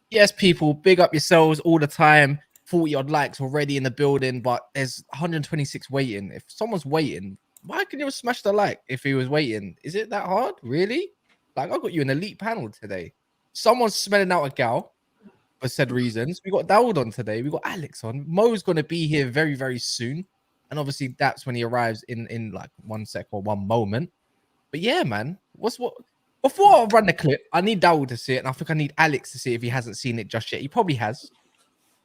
Yes, people, big up yourselves all the time. 40 odd likes already in the building, but there's 126 waiting. If someone's waiting, why can you smash the like if he was waiting? Is it that hard? Really? Like, I got you an elite panel today. Someone's smelling out a gal for said reasons. We got Dawud on today. We got Alex on. Mo's going to be here very, very soon. And obviously, that's when he arrives in like 1 sec or one moment. But yeah, man, before I run the clip, I need Dawud to see it, and I think I need Alex to see it if he hasn't seen it just yet. He probably has.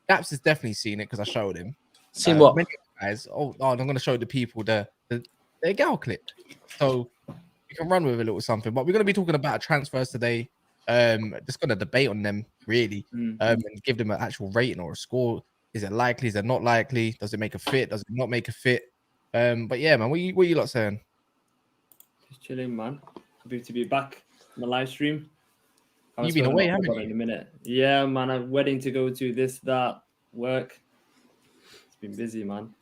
Daps has definitely seen it because I showed him. Seen what? Many guys. Oh, I'm going to show the people the Egal clip. So you can run with a little something. But we're going to be talking about transfers today. Just going to debate on them, really, and give them an actual rating or a score. Is it likely? Is it not likely? Does it make a fit? Does it not make a fit? But yeah, man, what you lot saying? Just chilling, man. Happy to be back on the live stream. You've been away, haven't you? In a minute. Yeah, man. A wedding to go to, this, that, work. It's been busy, man.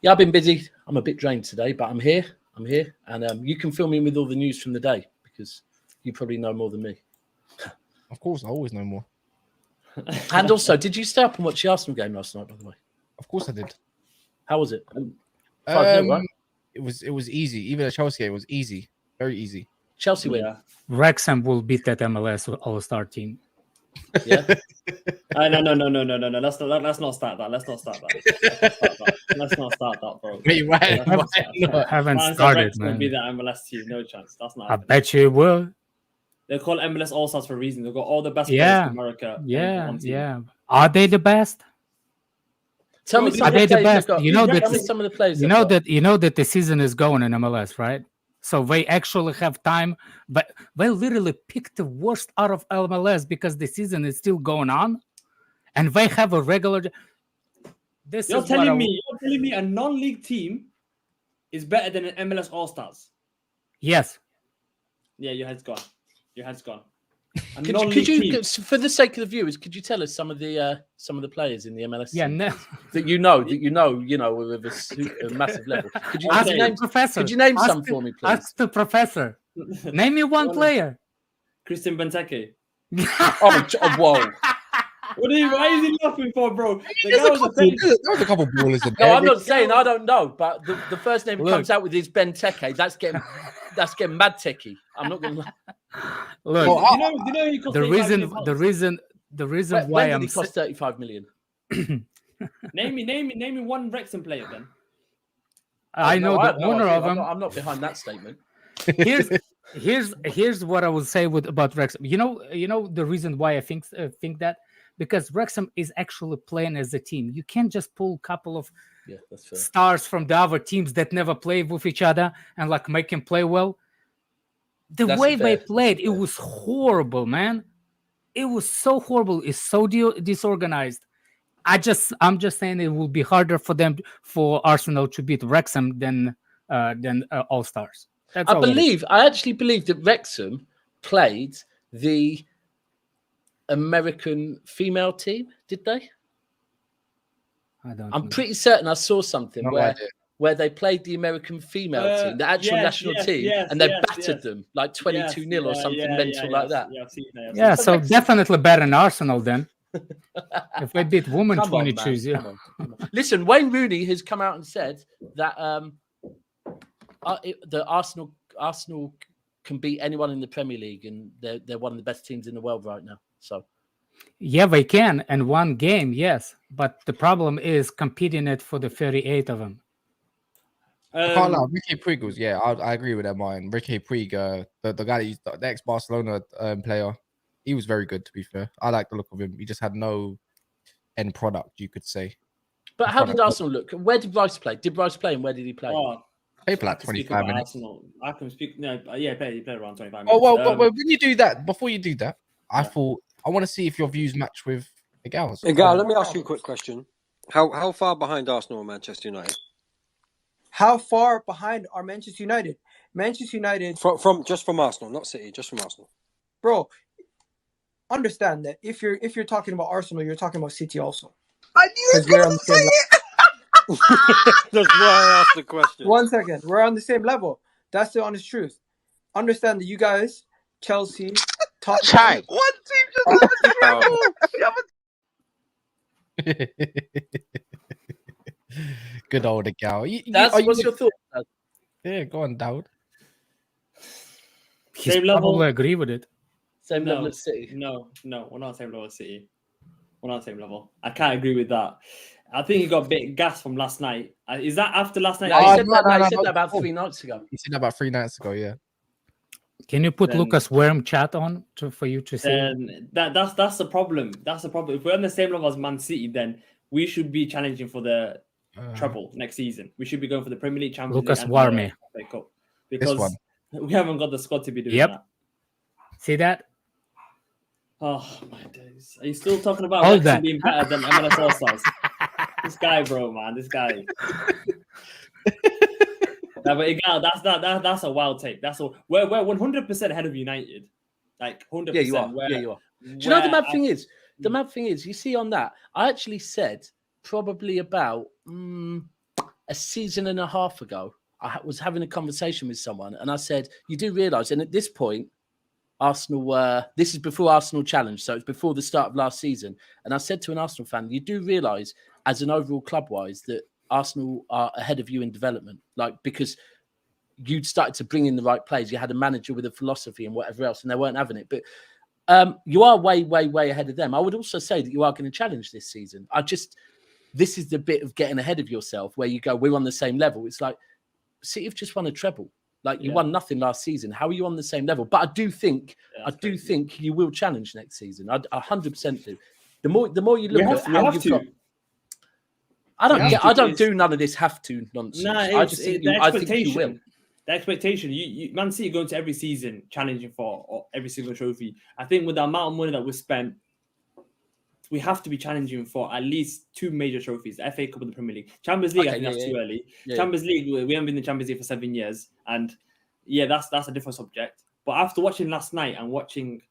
Yeah, I've been busy. I'm a bit drained today, but I'm here. And you can fill me in with all the news from the day because you probably know more than me. Of course, I always know more. And also, did you stay up and watch the Arsenal game last night, by the way? Of course I did. How was it? 5-0, right? It was easy. Even the Chelsea game was easy. Very easy. Chelsea win. Yeah. Wrexham will beat that MLS All-Star team. Yeah. No. Let's not start that. Let's not start that, bro. Wait, I haven't started, man. Be that MLS team, no chance. That's not. I bet you will. They call MLS All Stars for a reason. They've got all the best players in America. Yeah. Are they the best? Tell me, are they the best? You know that some of the players. You know that the season is going in MLS, right? So they actually have time, but they literally picked the worst out of MLS because the season is still going on, and they have a regular. You're telling me a non-league team is better than an MLS All Stars? Yes. Yeah, your head's gone. Could you, for the sake of the viewers, could you tell us some of the players in the MLS? Yeah, team that you know, with a massive level. Could you ask the professor? Could you name some for me, please? Ask the professor. Name me one player. Christian Benteke. Whoa. Why is he laughing for, bro? There was a couple ballers in there. No, I'm not saying I don't know, but the first name that comes out with is Benteke. That's getting mad techie. I'm not gonna lie. Look, the reason why I'm cost 35 million. name me one Wrexham player then. I know the owner of them. I'm not behind that statement. Here's what I would say about Wrexham. You know the reason why I think that, because Wrexham is actually playing as a team. You can't just pull a couple of stars from the other teams that never play with each other and like make them play well. The way they played, it was horrible, man. It was so horrible. It's so disorganized. I'm just saying it will be harder for Arsenal to beat Wrexham than All Stars. I actually believe that Wrexham played the American female team. Did they? I'm pretty certain I saw something where they played the American female team, the actual national team, and they battered them like 22-0 or something mental like that. Yeah, so definitely better than Arsenal then. If they beat women 22, Come on. Listen, Wayne Rooney has come out and said that the Arsenal can beat anyone in the Premier League, and they're one of the best teams in the world right now. So. Yeah, they can, and one game, yes. But the problem is competing it for the 38 of them. I can't lie. Ricky Puig was, I agree with that, Martin. Ricky Puig, the guy, the ex-Barcelona player, he was very good, to be fair. I like the look of him. He just had no end product, you could say. But how did Arsenal look? Where did Rice play? Did Rice play, and where did he play? He played like 25 minutes. Arsenal. I can speak. No, he played around 25 minutes. Oh, well, when you do that, before you do that, I thought, I want to see if your views match with Egal's. Egal, let me ask you a quick question. How far behind Arsenal and Manchester United? How far behind are Manchester United? Manchester United from Arsenal, not City, just from Arsenal. Bro, understand that if you're talking about Arsenal, you're talking about City also. I knew we're on the same level. That's why I asked the question. 1 second, we're on the same level. That's the honest truth. Understand that you guys, Chelsea, Tottenham. One team just Good old Egal. What's your thought? Yeah, go on, Dowd. Same level. I agree with it. Same level as City. No, we're not the same level as City. We're not the same level. I can't agree with that. I think he got a bit gas from last night. Is that after last night? No, he said that about 3 nights ago. He said that about 3 nights ago, yeah. Can you put Lucas Worm chat on for you to see? That's the problem. That's the problem. If we're on the same level as Man City, then we should be challenging for the treble next season. We should be going for the Premier League, Champions Lucas League, Worm, because we haven't got the squad to be doing that. See that? Oh my days! Are you still talking about all that being better than MLS All Stars? This guy, bro, man, this guy. No, but Egal, that's a wild take. We're 100% ahead of United, like 100%. Yeah, you are. You are. Do you know the mad thing is? The mad thing is, you see on that, I actually said probably about a season and a half ago, I was having a conversation with someone, and I said, "You do realise?" And at this point, Arsenal were. This is before Arsenal Challenge, so it's before the start of last season. And I said to an Arsenal fan, "You do realise, as an overall club-wise, that Arsenal are ahead of you in development, like because you'd started to bring in the right players. You had a manager with a philosophy and whatever else, and they weren't having it. But you are way, way, way ahead of them. I would also say that you are going to challenge this season. This is the bit of getting ahead of yourself where you go, we're on the same level. It's like, City have just won a treble. Like you won nothing last season. How are you on the same level? But I do think you will challenge next season. I 100% do. The more you look at how you've got. I don't do none of this have to nonsense. I just think I think you will. The expectation, you Man City going to every season challenging for every single trophy. I think with the amount of money that we spent, we have to be challenging for at least 2 major trophies: the FA Cup and the Premier League. Champions League, I think that's too early. Yeah. Champions League, we haven't been in the Champions League for 7 years, and that's a different subject. But after watching last night and watching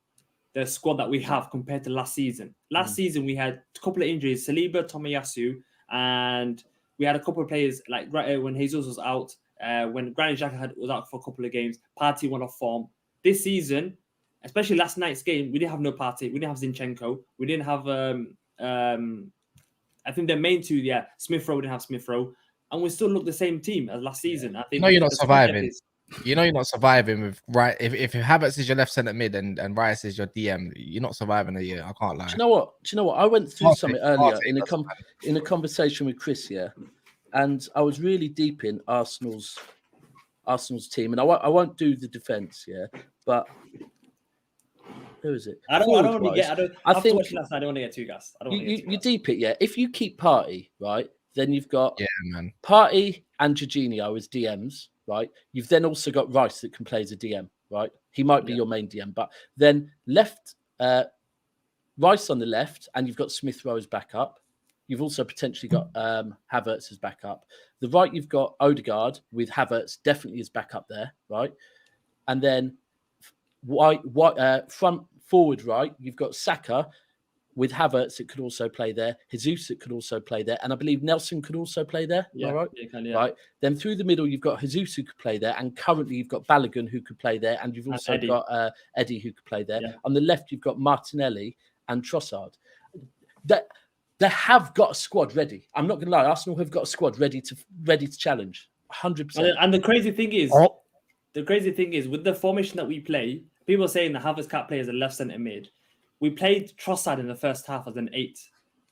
the squad that we have compared to last season, season we had a couple of injuries: Saliba, Tomiyasu. And we had a couple of players like when Jesus was out, when Granit Xhaka was out for a couple of games. Partey went off form. This season, especially last night's game, we didn't have no Partey. We didn't have Zinchenko. We didn't have. I think the main two, Smith Rowe, didn't have Smith Rowe, and we still look the same team as last season. I think you're not surviving. You're not surviving with right. If Havertz is your left centre mid and Rice is your DM, you're not surviving a year. I can't lie. Do you know what? I went through something earlier in a conversation with Chris here, and I was really deep in Arsenal's team, and I won't do the defence, but who is it? I think watching last night, I don't want to get too gassed. You deep it, If you keep Partey, right, then you've got man. Partey and Jorginho as DMs. Right, you've then also got Rice that can play as a DM. Right, he might be your main DM, but then left Rice on the left, and you've got Smith Rowe as backup. You've also potentially got Havertz as backup. The right, you've got Odegaard with Havertz definitely as backup there. Right, and then front forward right, you've got Saka with Havertz that could also play there, Jesus that could also play there, and I believe Nelson could also play there. Right? Right. Then through the middle, you've got Jesus who could play there, and currently you've got Balogun who could play there, and you've also got Eddie who could play there. Yeah. On the left, you've got Martinelli and Trossard. They have got a squad ready. I'm not going to lie, Arsenal have got a squad ready to challenge 100%. And the crazy thing is, with the formation that we play, people are saying the Havertz can't play as a left centre mid. We played Trossard in the first half as an 8.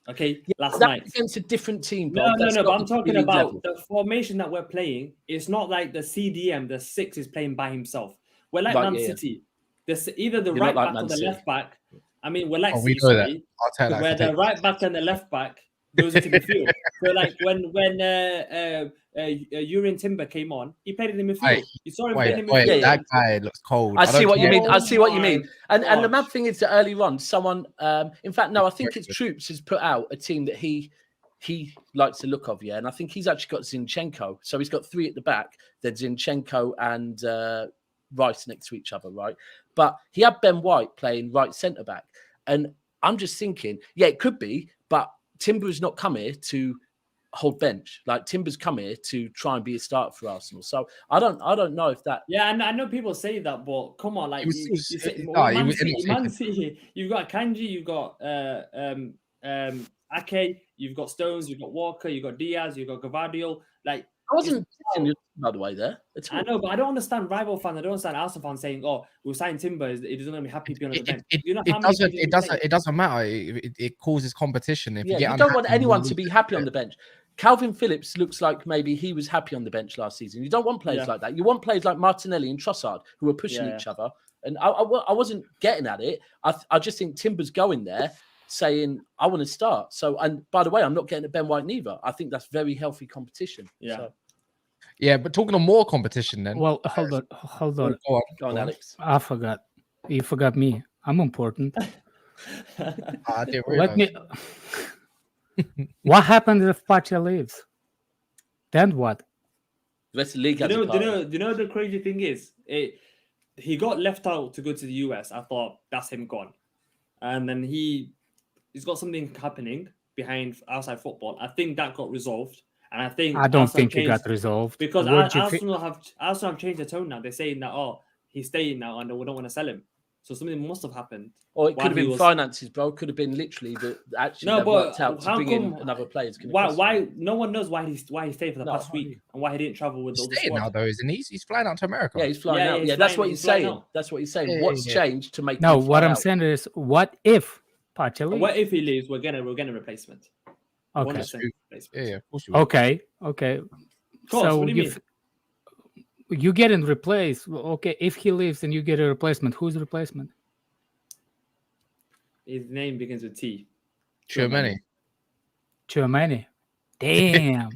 Okay, last night against a different team. No. But I'm talking about the formation that we're playing. It's not like the CDM, the 6 is playing by himself. We're like Man City. Either the right back or the left back. I mean, we're like City, where the right back and the left back goes into midfield. So like when Urian Timber came on, he played in the midfield. You saw him playing in midfield. That guy looks cold. I see what you mean. And the mad thing is that early on, someone, in fact, no, I think it's Troops has put out a team that he he likes the look of, and I think he's actually got Zinchenko. So he's got 3 at the back. Then Zinchenko and Rice next to each other, right? But he had Ben White playing right centre back, and I'm just thinking, yeah, it could be, but Timber's not come here to hold bench. Like Timber's come here to try and be a starter for Arsenal. So I don't know if that. Yeah, and I know people say that, but come on, like Man City, you've got Kanji, you've got Ake, you've got Stones, you've got Walker, you've got Diaz, you've got Gvardiol. Like I wasn't saying by the way there. I know, but I don't understand rival fans. I don't understand Arsenal fans saying, "Oh, we'll sign Timber. He doesn't going to be happy being on the bench." It doesn't matter. It causes competition. If you don't want anyone to be happy on the bench. Calvin Phillips looks like maybe he was happy on the bench last season. You don't want players like that. You want players like Martinelli and Trossard who are pushing each other. And I wasn't getting at it. I just think Timber's going there saying, I want to start. So, and by the way, I'm not getting at Ben White neither. I think that's very healthy competition. Yeah. So. Yeah, but talking of more competition then. Well, hold on. Go on, Alex. I forgot. You forgot me. I'm important. I didn't realize. What happens if Partey leaves? Then what? The rest of the league has do you know the crazy thing is? He got left out to go to the US. I thought that's him gone. And then he's got something happening behind outside football. I think that got resolved. And I don't think it got resolved. Because Arsenal have changed their tone now. They're saying that, he's staying now and we don't want to sell him. So something must have happened. Or it could have been finances, bro. It could have been literally that actually worked out to bring in another player. Why? No one knows why he stayed for the past week and why he didn't travel with the other squad. Now though, isn't he? He's flying out to America. Yeah, he's flying out. Yeah, that's what he's saying. That's what he's saying. What's changed to make? No, what I'm saying is, what if Partey leaves? What if he leaves? We're getting a replacement. Okay. Yeah, of course you will. Okay. Of course, So what do you mean? You get him replaced. Okay, if he leaves and you get a replacement, who's the replacement? His name begins with T. Tchouameni. Damn.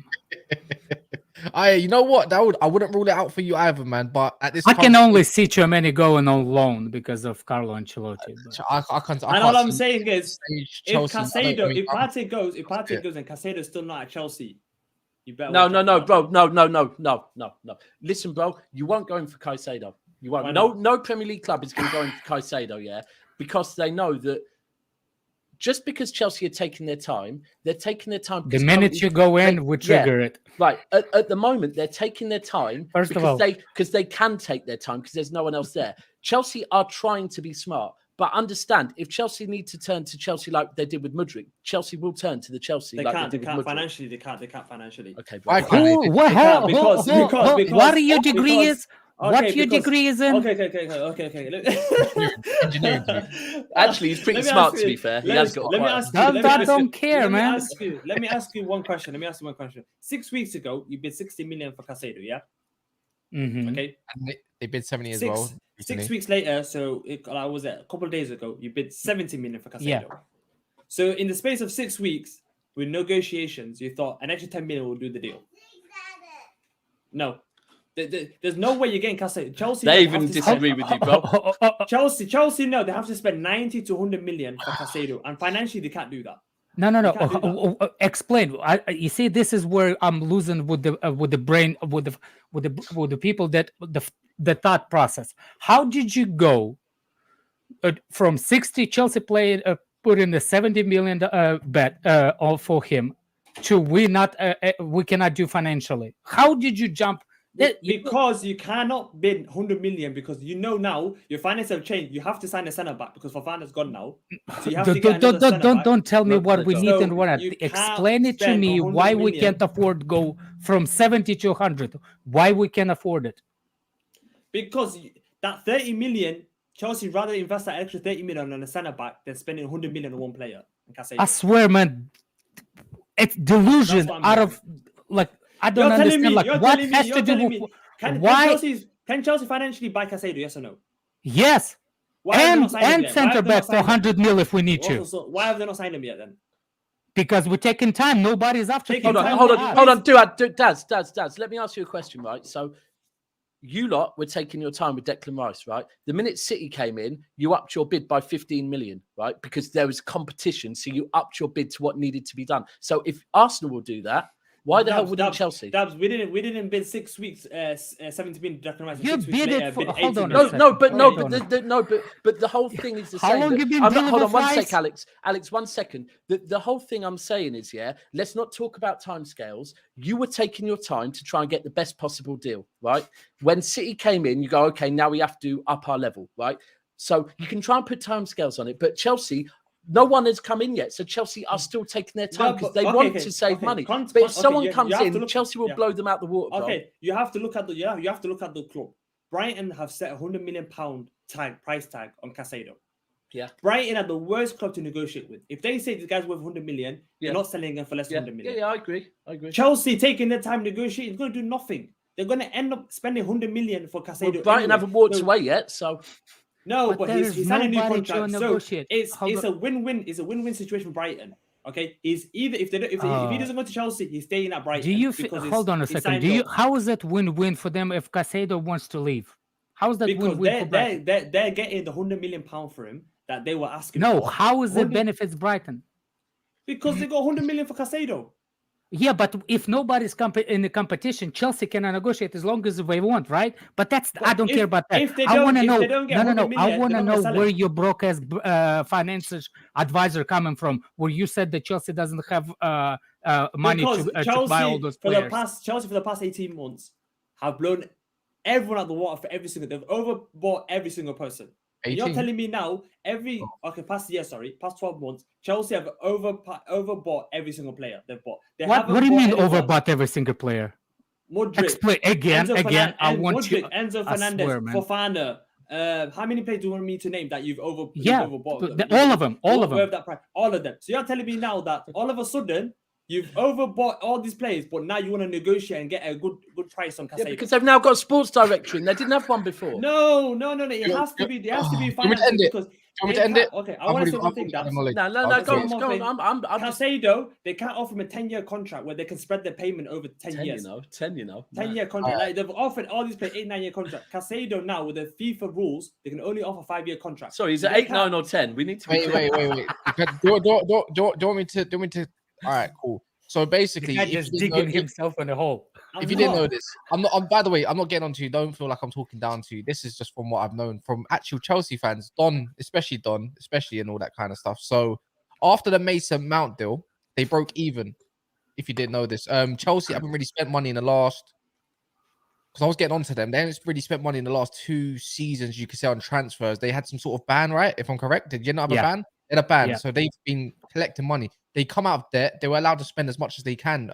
You know what? I wouldn't rule it out for you either, man. But at this, I can only see Tchouameni going on loan because of Carlo Ancelotti. I can't. And all I'm saying is, if Partey Partey goes and Caicedo's still not at Chelsea, you better. No, bro. No. Listen, bro, you won't go in for Caicedo. You won't. No Premier League club is going to go in for Caicedo, yeah, because they know that. Just because Chelsea are taking their time, they're taking their time. The minute you go in, we trigger it. Right. At the moment, they're taking their time because they can take their time because there's no one else there. Chelsea are trying to be smart, but understand if Chelsea need to turn to Chelsea like they did with Mudryk, Chelsea will turn to the Chelsea. They can't financially. They can't financially. Okay. Why can't they? Because what your degree is? What your degree is in? Okay. Engineering. Actually, he's pretty smart, to be fair. He has got. I don't care, man. Let me ask you one question. 6 weeks ago, you bid 60 million for Caicedo, yeah? Mm-hmm. Okay. And they bid 70 as well. 6 weeks later, so was it a couple of days ago? You bid 70 million for Caicedo. Yeah. So in the space of 6 weeks, with negotiations, you thought an extra 10 million will do the deal. No. There's no way you're getting Caicedo. Chelsea. They even disagree with you, bro. Chelsea, no, they have to spend 90 to 100 million for Caicedo, and financially they can't do that. No. Explain. You see, this is where I'm losing with the brain, with the people that the thought process. How did you go from 60 Chelsea played put in the 70 million bet for him to we cannot do financially? How did you jump? Because you cannot bid 100 million because now your finances have changed. You have to sign a centre back because Fofana's gone now. So you have to get another centre back. Don't tell me what we need and what not. Explain it to me why we can't afford go from 70 to 100. Why we can't afford it? Because that 30 million, Chelsea rather invest that extra 30 million on a centre back than spending 100 million on one player. I swear, man, it's delusion out of like. I don't understand. Like, what has to do with why? Can Chelsea financially buy Caicedo? Yes or no? Yes. And centre back for 100 mil if we need to. Why have they not signed him yet then? Because we're taking time. Nobody's after. Hold on. Daz. Let me ask you a question, right? So you lot were taking your time with Declan Rice, right? The minute City came in, you upped your bid by 15 million, right? Because there was competition, so you upped your bid to what needed to be done. So if Arsenal will do that, why the hell wouldn't Chelsea? Dabs, we didn't bid 6 weeks, 70 million Declan Rice. You bid it for. Hold on. But the whole thing is the How same. long you been Hold dealing on with one Rice? sec, Alex. Alex, 1 second. The whole thing I'm saying is, let's not talk about timescales. You were taking your time to try and get the best possible deal, right? When City came in, you go, okay, now we have to up our level, right? So you can try and put timescales on it, but Chelsea. No one has come in yet, so Chelsea are still taking their time because they want to save money. But if someone comes in, Chelsea will blow them out the water. Okay, you have to look at the club. Brighton have set £100 million price tag on Caicedo. Yeah, Brighton are the worst club to negotiate with. If they say the guy's worth 100 million, you're not selling him for less than 100 million. Yeah, I agree. Chelsea taking their time negotiating is going to do nothing. They're going to end up spending 100 million for Caicedo. Well, Brighton haven't walked away yet, so. No, but he's signed a new contract, so it's a win-win. It's a win-win situation for Brighton. Okay, he's either if he doesn't go to Chelsea, he's staying at Brighton. Do you hold on a second? How is that win-win for them if Caicedo wants to leave? How is that win-win for Brighton? They're getting the £100 million for him that they were asking. No, for. how is it benefits Brighton? Because they got 100 million for Caicedo. Yeah, but if nobody's in the competition, Chelsea can negotiate as long as they want, right? But I don't care about that. I want to know. No. I want to know where your broke-ass financial advisor coming from, where you said that Chelsea doesn't have money to buy all those players. Chelsea for the past 18 months have blown everyone out the water for every single. They've overbought every single person. You're telling me now, past 12 months, Chelsea have overbought every single player they've bought. What do you mean overbought every single player? Modric. Explain again. I want Modric, you. Enzo Fernandez, Fofana. How many players do you want me to name that you've overbought? All of them. All of them. So you're telling me now that all of a sudden you've overbought all these players, but now you want to negotiate and get a good price on Caicedo. Yeah, because they've now got a sports director and they didn't have one before. No. It has to be financed because. Do you want me to end it? Okay, I want to say one thing. No. Go on. Caicedo, they can't offer him a 10-year contract where they can spread their payment over 10 years. 10-year contract. Like they've offered all these players 8-9-year contract. Caicedo now with the FIFA rules, they can only offer 5-year contracts. Sorry, he's at 8, 9, or 10. We need to wait. Do you want me to? All right, cool. So basically, just digging himself in a hole. If you didn't know this, I'm not. By the way, I'm not getting onto you. Don't feel like I'm talking down to you. This is just from what I've known from actual Chelsea fans, especially and all that kind of stuff. So after the Mason Mount deal, they broke even. If you didn't know this, Chelsea haven't really spent money in the last. Because I was getting onto them, they haven't really spent money in the last 2 seasons. You could say on transfers, they had some sort of ban, right? If I'm correct, did you not have a ban? They had a ban, so they've been collecting money. They come out of debt. They were allowed to spend as much as they can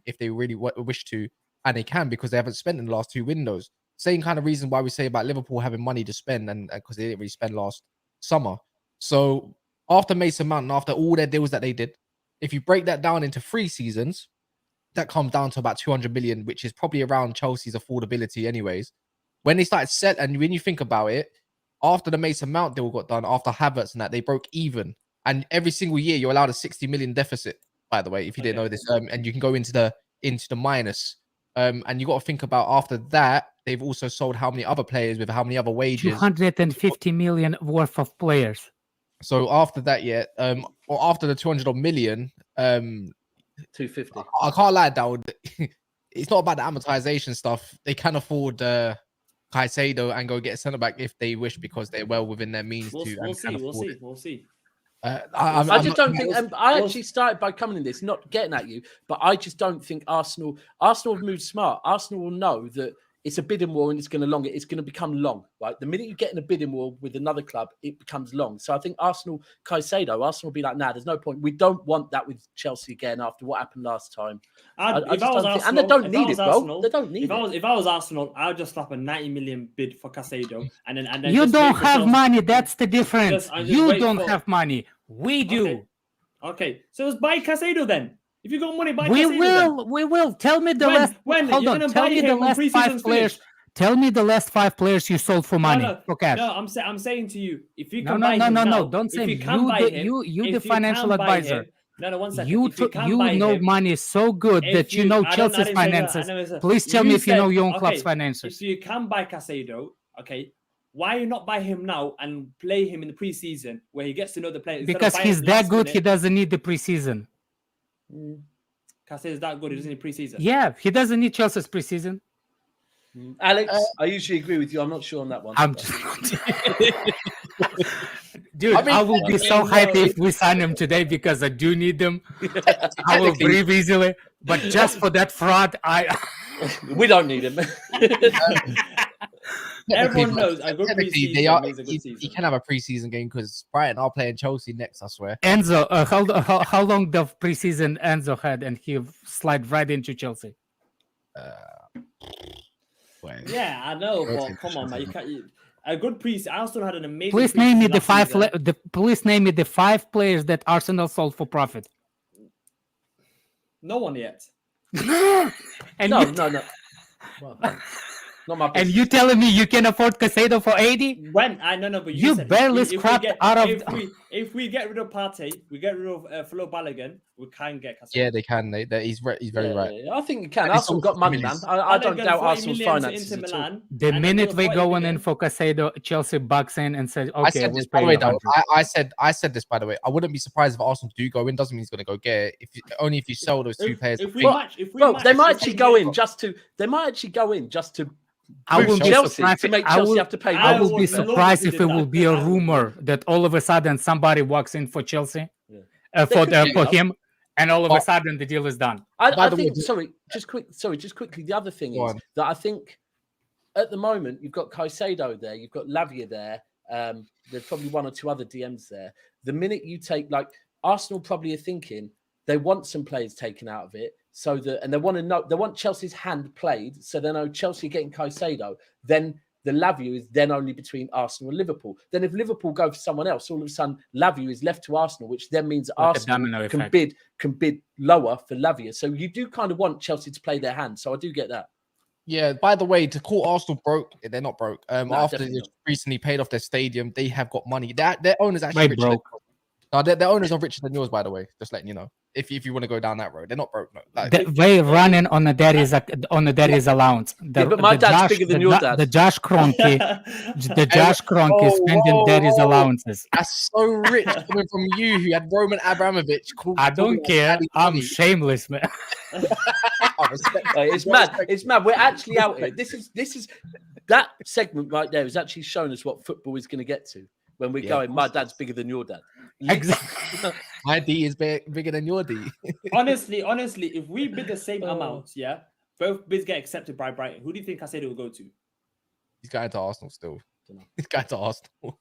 if they really wish to. And they can because they haven't spent in the last 2 windows. Same kind of reason why we say about Liverpool having money to spend and because they didn't really spend last summer. So after Mason Mount and after all their deals that they did, if you break that down into 3 seasons, that comes down to about 200 million, which is probably around Chelsea's affordability anyways. When they started and when you think about it, after the Mason Mount deal got done, after Havertz and that, they broke even. And every single year you're allowed a 60 million deficit, by the way, if you didn't know this. And you can go into the minus. And you got to think about after that, they've also sold how many other players with how many other wages. 250 million worth of players. So after that, or after the 200 million, 250. I can't lie, Dawood. It's not about the amortization stuff. They can afford Caicedo and go get a centre back if they wish because they're well within their means We'll see. I just don't think. I actually started by coming in this, not getting at you, but I just don't think Arsenal have moved smart. Arsenal will know that it's a bidding war and it's going to become long, right? The minute you get in a bidding war with another club, it becomes long. So I think Arsenal will be like, nah, there's no point. We don't want that with Chelsea again after what happened last time. And they don't need it, bro. They don't need it. If I was Arsenal, I'd just slap a 90 million bid for Caicedo, and then you don't have money. That's the difference. You don't have money. We do. Okay. So just buy Caicedo then. If you got money, buy Caicedo. We will. Tell me the last. Hold on. Tell me the last 5 players. Tell me the last 5 players you sold for money. No, for cash. No, I'm saying to you, if you can buy him no. Don't say you the financial advisor. No, 1 second. You know money is so good that you know Chelsea's finances. Please tell me if you know your own club's finances. If you can buy Caicedo, okay, why you not buy him now and play him in the preseason where he gets to know the players? Because he's that good, he doesn't need the preseason. Caicedo's that good, he doesn't need preseason. Yeah, he doesn't need Chelsea's preseason. Alex, I usually agree with you. I'm not sure on that one. Dude, I will be so happy if we sign him today because I do need them. I will breathe easily. But just for that fraud, we don't need him. Everyone knows a good preseason means a good season. He can have a preseason game because Brighton are playing Chelsea next, I swear. Enzo, how long the preseason Enzo had and he slid right into Chelsea? Yeah, I know, but come on, man. You can't. A good preseason. Arsenal had an amazing. Please name me the five. Please name me the 5 players that Arsenal sold for profit. No one yet. And no. Well, not my and you telling me you can afford Caicedo for 80? When I no, but you barely scrapped out of. If we get rid of Partey, we get rid of Flo Balogun, we can get Caicedo. Yeah, they can. He's very right. I think you can. Arsenal got money, man. I don't doubt Arsenal's finances at all. The minute we go in for Caicedo, Chelsea bucks in and says, "Okay." I said this by the way. Though, I said this by the way. I wouldn't be surprised if Arsenal do go in. Doesn't mean he's going to go get it. Only if you sell those 2 players. They might actually go in just to. They might actually go in just to. I will be surprised to make Chelsea have to pay. I will be surprised if it will be a rumor that all of a sudden somebody walks in for Chelsea, for him, and all of a sudden the deal is done. I think. Just quickly. The other thing is that I think at the moment you've got Caicedo there, you've got Lavia there. There's probably 1 or 2 other DMs there. The minute you take Arsenal, probably are thinking they want some players taken out of it. So and they want Chelsea's hand played, so they know Chelsea getting Caicedo. Then the Lavia is then only between Arsenal and Liverpool. Then if Liverpool go for someone else, all of a sudden Lavia is left to Arsenal, which then means Arsenal can bid lower for Lavia. So you do kind of want Chelsea to play their hand. So I do get that. Yeah. By the way, to call Arsenal broke, they're not broke. After they recently paid off their stadium, they have got money. Their owners actually broke. No, their owners are richer than yours, by the way. Just letting you know. If you want to go down that road, they're not broke. No. They running on the daddy's allowance. But my dad's bigger than your dad. The Josh Kroenke, is spending daddy's allowances. That's so rich coming from you, who had Roman Abramovich. I don't care. I'm shameless, man. It's mad. It's mad. We're actually out here. This is that segment right there is actually showing us what football is going to get to. When we're going, my dad's bigger than your dad. Exactly. My D is bigger than your D. honestly, if we bid the same amount, both bids get accepted by Brighton. Who do you think Caicedo will go to? He's going to Arsenal still. He's going to Arsenal.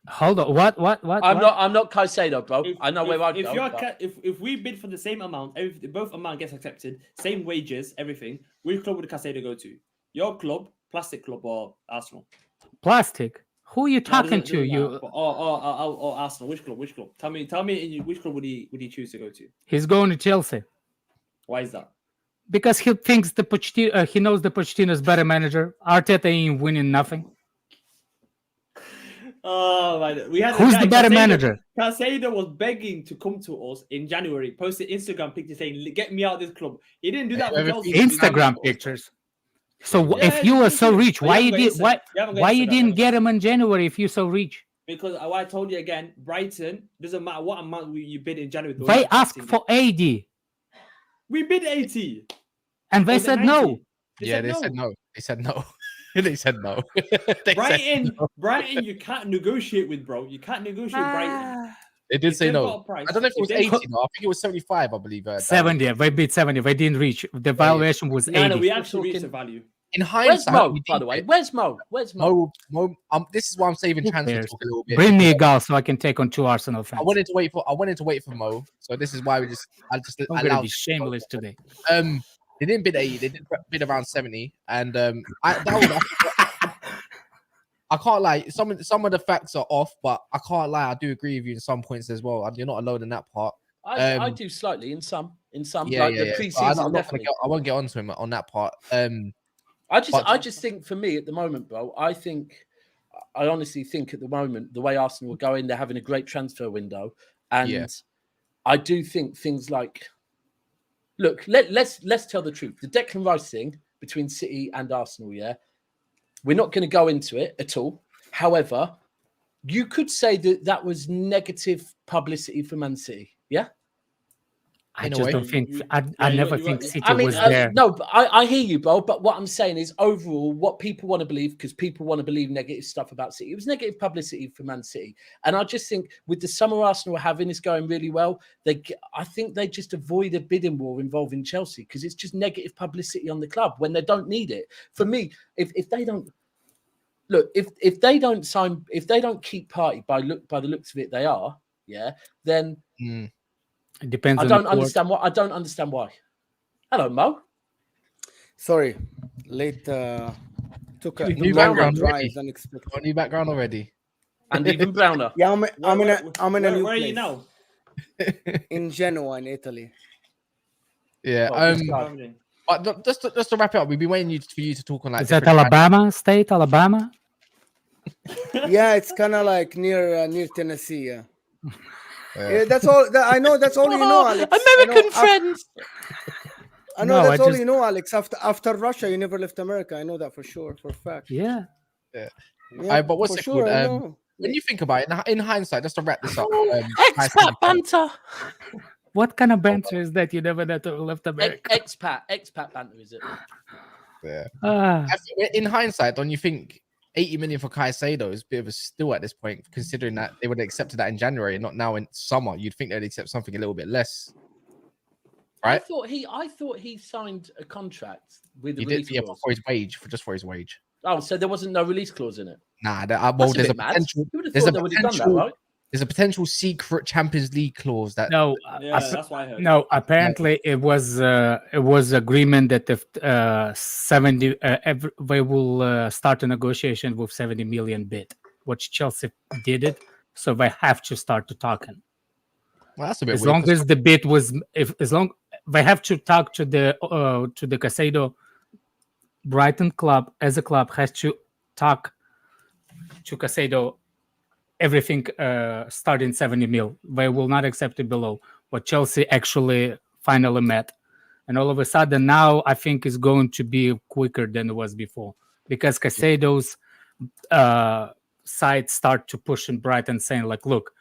Hold on. What? I'm not Caicedo, bro. I know where I'd go. If we bid for the same amount, if both amount gets accepted, same wages, everything, which club would Caicedo go to? Your club, Plastic Club, or Arsenal? Plastic. Who are you talking to? You Arsenal. Which club? Tell me. Which club would he choose to go to? He's going to Chelsea. Why is that? Because he thinks he knows the Pochettino's better manager. Arteta ain't winning nothing. Oh man, who's the better manager? Caicedo was begging to come to us in January. Posted Instagram pictures saying, "Get me out of this club." He didn't do that with Chelsea. Instagram pictures. So if you were so rich, why you didn't get him in January if you're so rich? Because I told you again, Brighton doesn't matter what amount you bid in January. They asked for 80. We bid 80, and they said no. They said no. They said no. They said no. Brighton, you can't negotiate with, bro. You can't negotiate with Brighton. They did say no. I don't know if it was 80. No, I think it was 75. I believe. 70. They bid 70. They didn't reach. The valuation was 80. No, we actually reached the value. In hindsight, where's Mo, by the way? Where's Mo? Mo, this is why I'm saving transfer talk a little bit. Bring me Egal so I can take on 2 Arsenal fans. I wanted to wait for Mo, so this is why I'm going to be shameless today. They didn't bid 80. They did bid around 70, and I can't lie. Some of the facts are off, but I can't lie. I do agree with you in some points as well. And you're not alone in that part. I do slightly in some. The pre-season. I won't get onto him on that part. I just think for me at the moment, bro, I honestly think at the moment, the way Arsenal are going, they're having a great transfer window. And I do think things like, look, let's tell the truth. The Declan Rice thing between City and Arsenal, we're not going to go into it at all. However, you could say that was negative publicity for Man City, yeah? I just don't think. I never think City was there. there. No, but I hear you, Bo. But what I'm saying is, overall, what people want to believe, because people want to believe negative stuff about City, it was negative publicity for Man City. And I just think with the summer Arsenal are having is going really well. I think they just avoid a bidding war involving Chelsea because it's just negative publicity on the club when they don't need it. For me, if they don't look, if they don't keep Partey by the looks of it, they are, then. It depends. I don't understand why. Hello, Mo. Sorry, late. Took a new background drive. Unexpected. New background already. And even browner. Yeah, I'm in a new Where are place. you now? In Genoa, in Italy. Yeah. But just to wrap it up, we've been waiting for you to talk on like. Is that Alabama State? Alabama? Yeah, it's kind of like near Tennessee. Yeah. Yeah, that's all. I know. That's all you know, Alex. American friends. I know that's all you know, Alex. After Russia, you never left America. I know that for sure, for a fact. Yeah. But what's it called? When you think about it, in hindsight, just to wrap this up, expat banter. What kind of banter is that? You never left America. Expat banter, is it? Yeah. In hindsight, don't you think 80 million for Caicedo is a bit of a steal at this point, considering that they would have accepted that in January and not now in summer? You'd think they'd accept something a little bit less, right? I thought he signed a contract with the release clause. For his wage. Oh, so there wasn't no release clause in it? Nah, there's a potential. There's a potential secret Champions League clause that. No, that's why I heard. No, apparently it was agreement that if 70 they will start a negotiation with 70 million bid, which Chelsea did it, so they have to start to talking. Well, that's a bit as weird, long as the bid was, they have to talk to the Caicedo. Brighton club as a club has to talk to Caicedo. Everything starting 70 mil. They will not accept it below what Chelsea actually finally met. And all of a sudden now I think it's going to be quicker than it was before because Caicedo's side start to push in Brighton saying like, look,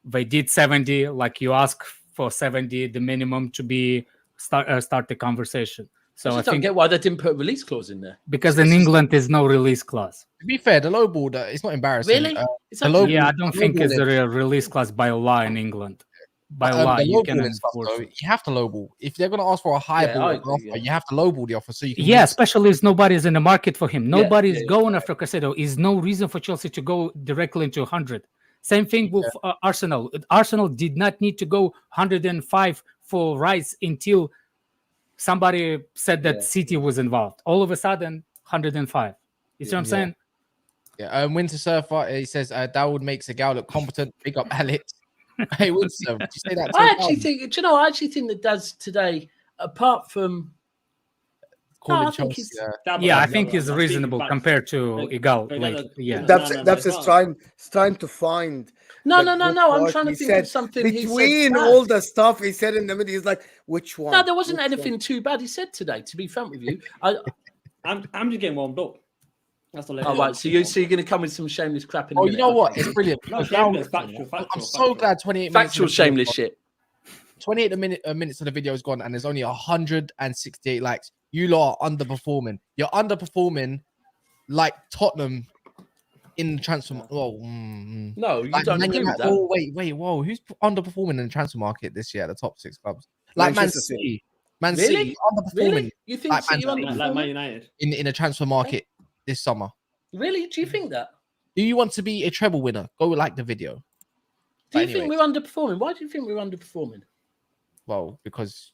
they did 70, like you ask for 70, the minimum to be start the conversation. So I don't get why they didn't put a release clause in there. Because in England, there's no release clause. To be fair, the low ball, it's not embarrassing. Really? I don't think it's a release clause by law in England. By law, you can enforce it. You have to lowball. If they're going to ask for a high ball offer, you have to lowball the offer. So you can especially if nobody's in the market for him. Nobody's going after Caicedo. Is no reason for Chelsea to go directly into 100. Same thing with Arsenal. Arsenal did not need to go 105 for Rice until somebody said that City was involved. All of a sudden, 105. You see what I'm saying? Yeah. Winter Surfer, he says Dawood makes Egal look competent. Big up Alex. Hey, Winter Surfer, did you say that? I actually think that does today, apart from calling Chelsea. I think he's reasonable compared to Egal. Daps is trying to find. No. I'm trying to think of something between all the stuff he said in the middle. He's like, which one? No, there wasn't anything too bad he said today. To be frank with you, I'm just getting warmed up. That's all. All right, so you're going to come with some shameless crap in. You know what? It's brilliant. Shameless, factual, I'm so glad 28 factual minutes. Shameless shit. 28 minutes of the video is gone, and there's only 168 likes. You lot are underperforming. You're underperforming like Tottenham in the transfer. No, you don't agree with that. Oh, wait, whoa. Who's underperforming in the transfer market this year? The top 6 clubs, like Man City. Man City underperforming. Really? You think like Man United in a transfer market this summer? Really? Do you think that? Do you want to be a treble winner? Go like the video. Do you think we're underperforming? Why do you think we're underperforming? Well, because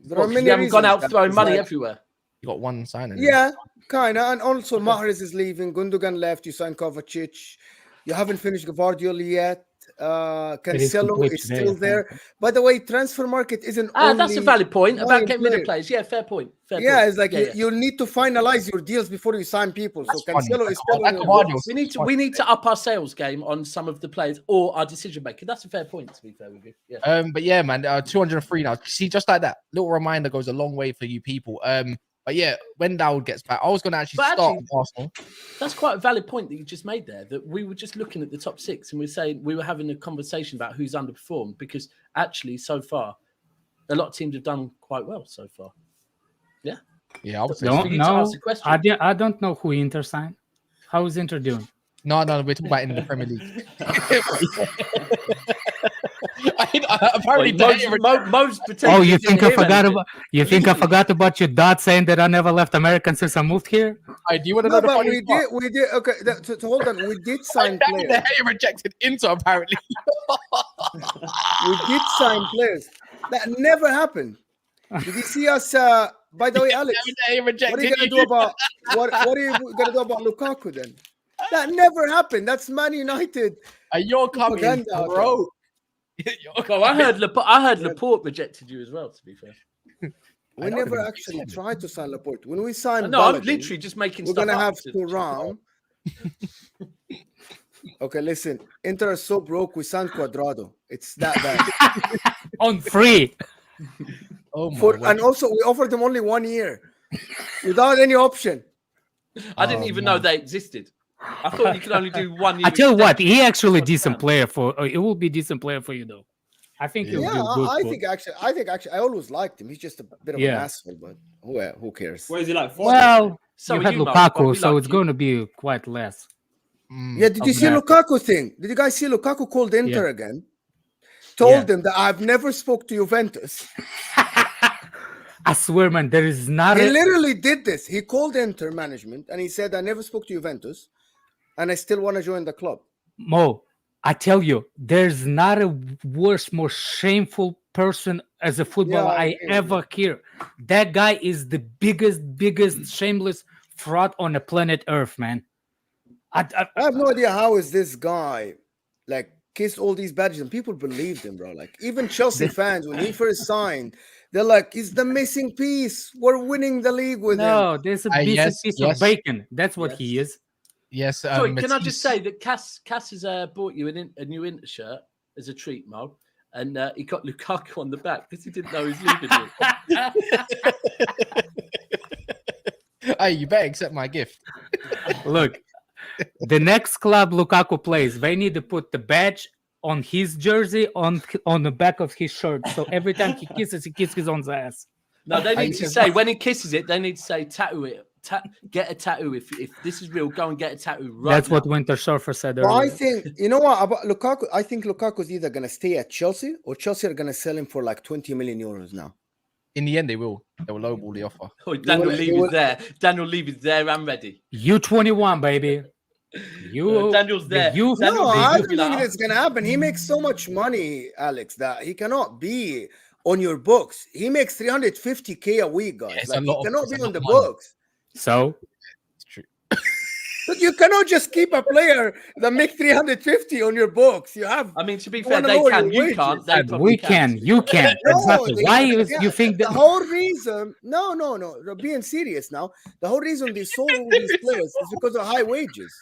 there are many you haven't gone out throwing money everywhere. You got one signing. Yeah, kind of. And also, Mahrez is leaving. Gundogan left. You signed Kovacic. You haven't finished Gvardiol yet. Cancelo complete is today, still I there. By the way, transfer market isn't only That's a valid point about buying getting rid of players. players. Yeah, fair point. Fair Yeah, point. it's like Yeah, you need to finalize your deals before you sign people. So That's funny. Cancelo is still on your Carvalho- books. We need to up our sales game on some of the players or our decision making. That's a fair point, to be fair with you. Yeah. But yeah, man, 203 now. See, just like that, little reminder goes a long way for you people. But yeah, when Dowd gets back, I was gonna actually But start actually- with Arsenal. That's quite a valid point that you just made there. That we were just looking at the top six and we were having a conversation about who's underperformed because actually so far, a lot of teams have done quite well so far. Yeah. Yeah, I would say For so. you to ask the question. I don't know who Inter signed. How is Inter doing? No, we're talking about in the Premier League. Apparently, Mo's Oh, you think I forgot about? You think I forgot about your dad saying that I never left America since I moved here? Do you want to know No, the but funny part? we did. Okay, so hold on. We did sign Danny players. De Gea rejected Inter apparently. We did sign players. That never happened. Did you see us? By the way, Alex, Danny De Gea what are you rejected gonna do about what are you gonna do about Lukaku then? That never happened. That's Man United. You're coming, Propaganda out bro. Well, I heard Laporte rejected you as well. To be fair, We never actually tried to sign Laporte. When we signed no, I'm Balogun, literally just making. we're stuff gonna up have to- Thuram. Okay, listen. Inter are so broke. We signed Cuadrado. It's that bad. On free. Oh my word. And also, we offered them only 1 year without any option. I didn't even know they existed. I thought you could only do 1 year. I tell you what, extension. he actually What's decent that? player for. It will be decent player for you though. I think he'll Yeah, do good. I for- think actually, I always liked him. He's just a bit of an Yeah. asshole, but who cares? Where is he like? 40? Well, So you are had you, Mo, but Lukaku, we so like it's you. going to be quite less. Yeah, did you see Exactly. Lukaku thing? Did you guys see Lukaku called Inter Yeah. again? Told them that I've never spoke to Juventus. I swear, man, there is not He a literally did this. He called Inter management and he said, I never spoke to Juventus and I still want to join the club. Mo. I tell you, there's not a worse, more shameful person as a footballer I I agree with ever hear. That guy is the biggest shameless fraud on the planet Earth, man. I have no idea how is this guy like kissed all these badges and people believed him, bro. Like even Chelsea fans, when he first signed, they're like, he's the missing piece. We're winning the league with him. No, there's a yes, piece yes. of bacon. That's what Yes. he is. Yes. Sorry, can I just Matisse- say that Cass has bought you a new Inter shirt as a treat, Mo, and he got Lukaku on the back because he didn't know he was leaving it. Hey, you better accept my gift. Look, the next club Lukaku plays, they need to put the badge on his jersey on the back of his shirt. So every time he kisses on the ass. No, they need to say when he kisses it, they need to say tattoo it. Get a tattoo if this is real. Go and get a tattoo right That's now. what Winter Surfer said But earlier. I think, you know what, about Lukaku, I think Lukaku's either going to stay at Chelsea or Chelsea are going to sell him for like 20 million euros now. In the end, they will. They will lowball the offer. Oh, Daniel They Levy will- is there. Daniel Levy is there and ready. U21, baby. You Daniel's there. The youth, Daniel No, Levy I will be don't like, think it's going to happen. He makes so much money, Alex, that he cannot be on your books. He makes 350K a week, guys. Yeah, it's like, a he lot of- cannot it's a be lot on the of money. books. So It's true. But you cannot just keep a player that make 350 on your books. You have I mean, to be You fair, wanna they lower can. your You can't. wages. They probably we can, you can. Exactly. they- Why yeah, you think the that? whole reason? No. Being serious now, the whole reason they sold all these players is because of high wages.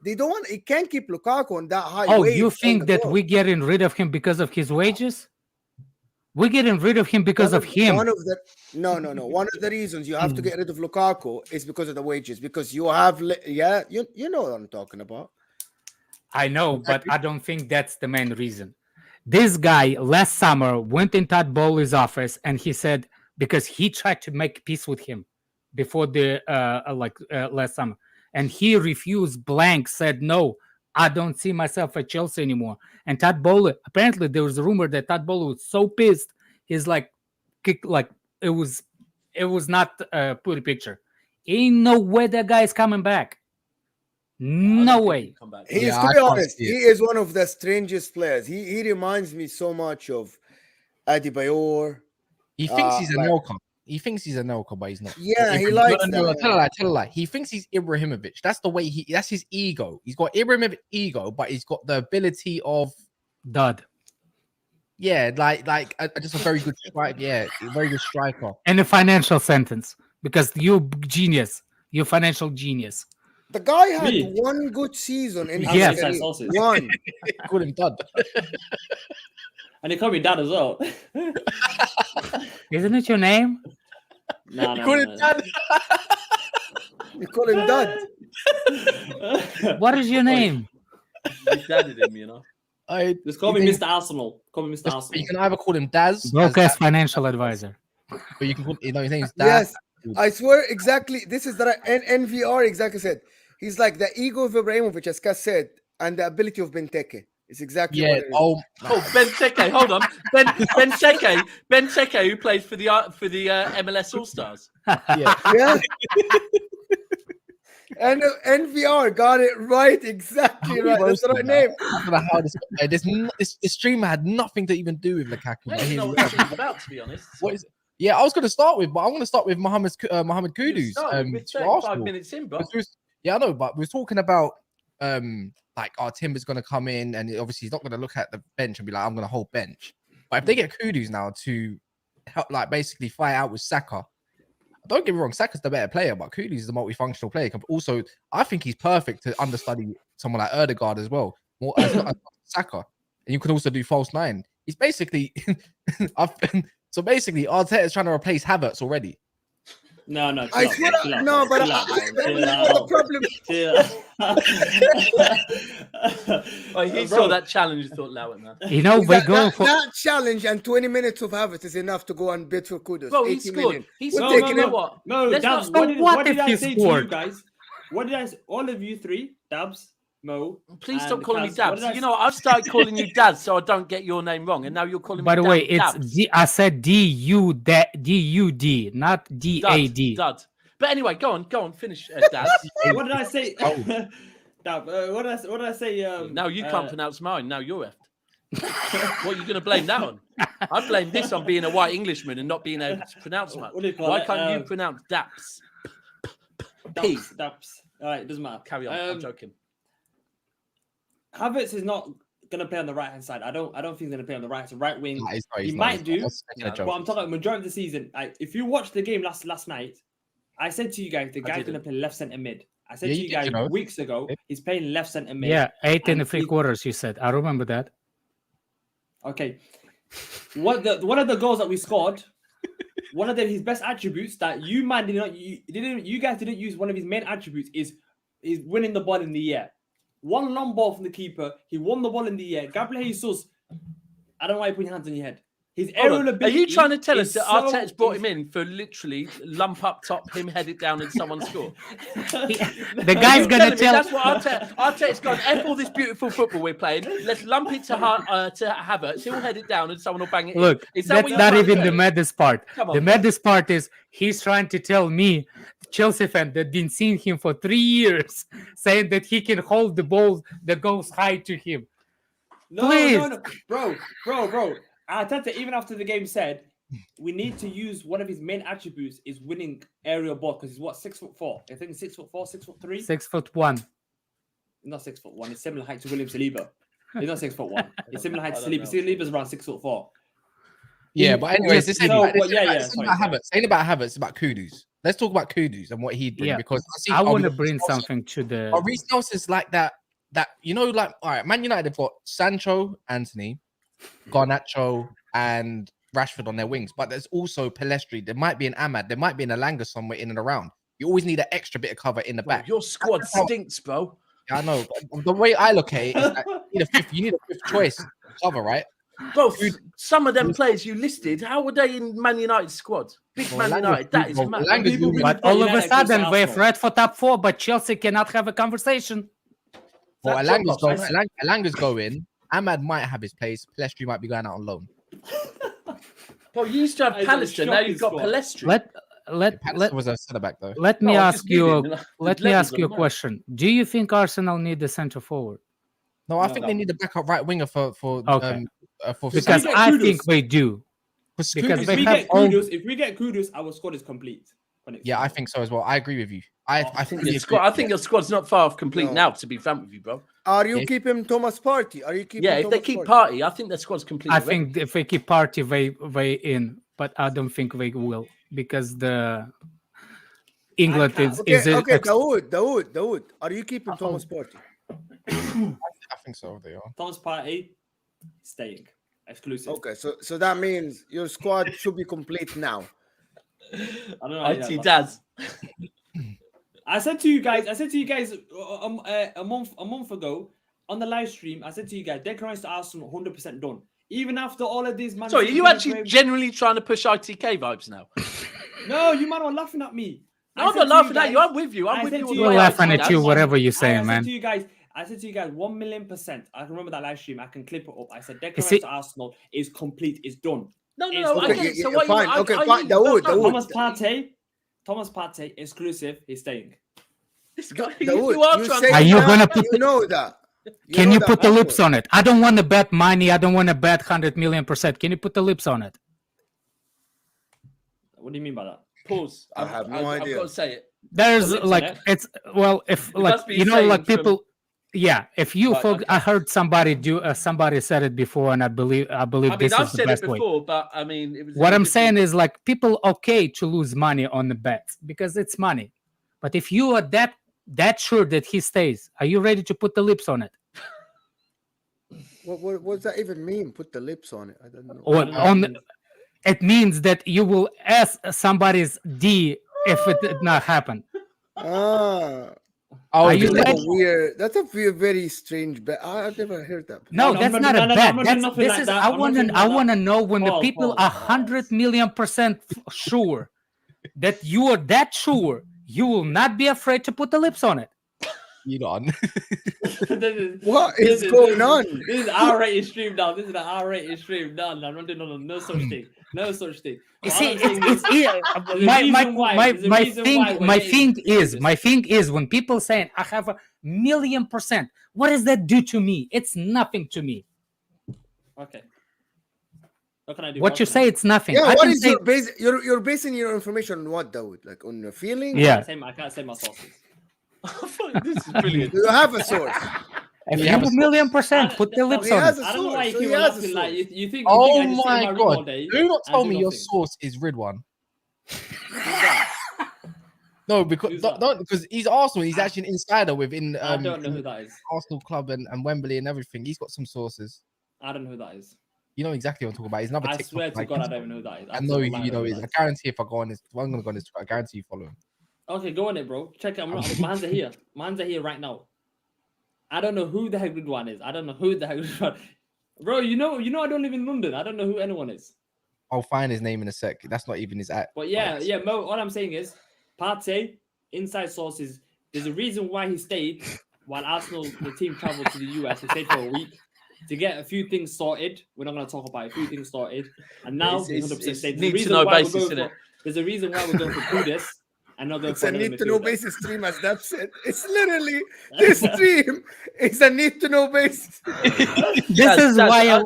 They don't want. It can't keep Lukaku on that high. Oh, wage you on think the that books. we getting rid of him because of his wages? We're getting rid of him because of him. One of the no. One of the reasons you have to get rid of Lukaku is because of the wages. Because you have, you know what I'm talking about. I know, but I don't think that's the main reason. This guy last summer went in Todd Bowley's office and he said, because he tried to make peace with him before the last summer, and he refused blank, said, no, I don't see myself at Chelsea anymore. And Todd Bowley, apparently there was a rumor that Todd Bowley was so pissed, he's like, it was not a pretty picture. Ain't no way that guy is coming back. No way. Come back. He is, Yeah, to I be can't honest, see he it. is one of the strangest players. He reminds me so much of Adebayor. He thinks he's a like- Nelka. He thinks he's a Nelka, but he's not. Yeah, he Ibrahim- likes no, that. tell a lie. He thinks he's Ibrahimovic. That's the way that's his ego. He's got Ibrahimovic ego, but he's got the ability of Dud. Yeah, like just a very good strike. Yeah, very good striker. And a financial sentence because you genius. You financial genius. The guy had Me? one good season in Yeah. his career. Sauces. One. Call him dud. And they call me dad as well. Isn't it your name? No. Call him dud. You call him dad. What is your name? You dadded him, you know. Just call me Mr. Arsenal. Call me Mr. You Arsenal. can either call him Daz, Broadcast financial advisor. or you can call his name's Daz. Yes, I swear exactly. This is the NVR exactly said. He's like the ego of Ibrahimovic, as Kas said, and the ability of Benteke. It's exactly what it is. Oh, Benteke. Hold on, Benteke, who plays for the MLS All Stars. Yeah. And NVR got it right, exactly right. That's the right name. I don't know how this streamer had nothing to even do with Lukaku. I don't know what it's about, to be honest. What is it? Yeah, I was going to start with, but I'm going to start with Mohamed Kudus. We're 35 minutes in, bro. Yeah, I know, but we're talking about like our Timber's going to come in, and obviously he's not going to look at the bench and be like, I'm going to hold bench. But if they get Kudus now to help, like basically fight out with Saka, don't get me wrong, Saka's the better player, but Kudus is a multifunctional player. Also, I think he's perfect to understudy someone like Ødegaard as well, more as Saka. And you can also do false nine. He's basically, so basically, Arteta is trying to replace Havertz already. No. I swear, no, but the problem. He saw that challenge and thought, allow it, man. You know, we're going for that challenge, and 20 minutes of Havertz is enough to go and bid for Kudus. Bro, he 80 scored. million. He We're scored. taking You know him. what? No, Let's Dabs, not- what did I he say to scored? you guys? What did I say? All of you three, Dabs, Mo. Please and stop calling me Kaz, Dabs. what did I You know, I've started calling you Dad, so I don't get your name wrong, and now you're calling By me. the way, Dabs. it's I said D-U-D, not D-A-D. Dud. But anyway, go on, finish, Dad. What did I say? Dab, what did I say? Now you can't pronounce mine. Now you're effed. What are you going to blame that on? I blame this on being a white Englishman and not being able to pronounce mine. What do you call Why it? can't you pronounce Daps? P. Daps. All right, it doesn't matter. Carry on. I'm joking. Havertz is not gonna play on the right hand side. I don't think he's gonna play on the right wing. He might do, but I'm talking about majority of the season. If you watched the game last night, I said to you guys the guy's gonna play left centre mid. I said to you guys weeks ago he's playing left centre mid. Yeah, 8 and 3/4. You said. I remember that. Okay, one of the goals that we scored, one of his best attributes that you man did not, you guys didn't use. One of his main attributes is winning the ball in the air. One long ball from the keeper, he won the ball in the air. Gabriel Jesus, I don't know why you put your hands on your head. His aerial ability. Are you trying to tell us that Arteta's brought him in for literally lump up top, him head it down, and someone score? The guy's gonna tell. That's what Arteta's gone. F all this beautiful football we're playing. Let's lump it to Havertz. He'll head it down, and someone will bang it. Look, that's not even the maddest part. Come on, the maddest part is he's trying to tell me, Chelsea fan that been seeing him for 3 years, saying that he can hold the ball that goes high to him. No, bro. Arteta, even after the game, said we need to use one of his main attributes is winning aerial ball because he's what 6'4". I think 6'4", 6'3". 6'1". Not 6'1". He's similar height to William Saliba. He's not 6'1". He's similar height to Saliba. Saliba's around 6'4". Yeah, but anyways, this ain't about Havertz. Ain't about Havertz. It's about Kudus. Let's talk about Kudus and what he did because I want to bring something to the. Reece Nelson's like that. You know, like all right, Man United have got Sancho, Anthony, Garnacho, and Rashford on their wings, but there's also Pelestri. There might be an Ahmad. There might be an Alanga somewhere in and around. You always need an extra bit of cover in the back. Your squad stinks, bro. I know. But the way I look at it is that you need a fifth choice cover, right? Bro, some of them players you listed, how were they in Man United squad? Big Man United, that is mad. But all of a sudden, we're threat for top 4, but Chelsea cannot have a conversation. Well, Alanga's going. Ahmad might have his place. Pelestri might be going out on loan. Well, you used to have Pallister. Now you've got Pelestri. Pallister was a centre back though. Let me ask you a question. Do you think Arsenal need a centre forward? No, I think they need a backup right winger for because I think they do. If we get Kudus, our squad is complete. Yeah, I think so as well. I agree with you. I think your squad's not far off complete now, to be frank with you, bro. Are you keeping Thomas Partey? Are you keeping? Yeah, if they keep Partey, I think their squad's complete. I think if they keep Partey, they in, but I don't think they will because the England is. Okay, Dawood. Are you keeping Thomas Partey? I think so. They are. Thomas Partey staying exclusive. Okay, so that means your squad should be complete now. I don't know. IT Daz. I said to you guys a month ago on the live stream. I said to you guys, Declan Rice to Arsenal 100% done. Even after all of these, man. Sorry, are you actually genuinely trying to push ITK vibes now? No, you man are laughing at me. No, I'm not laughing at you. I'm with you. I'm with you. We're laughing at you, whatever you're saying, man. I said to you guys, 1,000,000%. I can remember that live stream. I can clip it up. I said Declan Rice to Arsenal is complete. Is done. No. Okay, so what fine. Fine. Dawood. Thomas Partey exclusive. He's staying. This guy, Dawood, are you gonna put? You know that. Can you put the lips on it? I don't want to bet money. I don't want to bet 100,000,000%. Can you put the lips on it? What do you mean by that? Pause. I have no idea. I've got to say it. There's like it's well, if like you know, like people. Yeah, if you folks, I heard somebody somebody said it before, and I believe this is the best way. But I mean, it was what I'm saying is like people okay to lose money on the bets because it's money, but if you are that sure that he stays, are you ready to put the lips on it? What does that even mean? Put the lips on it? I don't know. Or it means that you will ask somebody's D if it did not happen. Are you weird? That's a very strange bet. I've never heard that. No, that's not a bet. I want to know when the people are 100,000,000% sure that you are that sure, you will not be afraid to put the lips on it. You don't. What is going on? This is R-rated stream now. This is an R-rated stream. No such thing. No such thing. You see, my thing is when people saying I have 1,000,000%, what does that do to me? It's nothing to me. Okay. What can I do? What you say, it's nothing. Yeah, what is your base? You're basing your information on what, Dawood? Like on your feeling? Yeah. I can't say my sources. This is brilliant. Do you have a source? If you have 1,000,000%, put the lips on it. I don't know why you keep laughing. Like you think? Oh my god! Do not tell me your source is Ridwan. No, because he's Arsenal. He's actually an insider within. I don't know who that is. Arsenal club and Wembley and everything. He's got some sources. I don't know who that is. You know exactly what I'm talking about. He's another TikTok. I swear to God, I don't even know who that is. I know you know. I guarantee if I go on this, I'm gonna go on this. I guarantee you follow him. Okay, go on it, bro. Check it. My hands are here. My hands are here right now. I don't know who the heck Ridwan is. I don't know who the heck Ridwan. Bro, you know, I don't live in London. I don't know who anyone is. I'll find his name in a sec. That's not even his act. But yeah, Mo, what I'm saying is, Partey, inside sources, there's a reason why he stayed while Arsenal, the team traveled to the US. He stayed for a week to get a few things sorted. We're not going to talk about a few things sorted. And now he's 100% stayed. There's a reason why we're going for Kudus. It's a need-to-know basis stream, as Daps said. It's literally this stream is a need-to-know basis. This is why I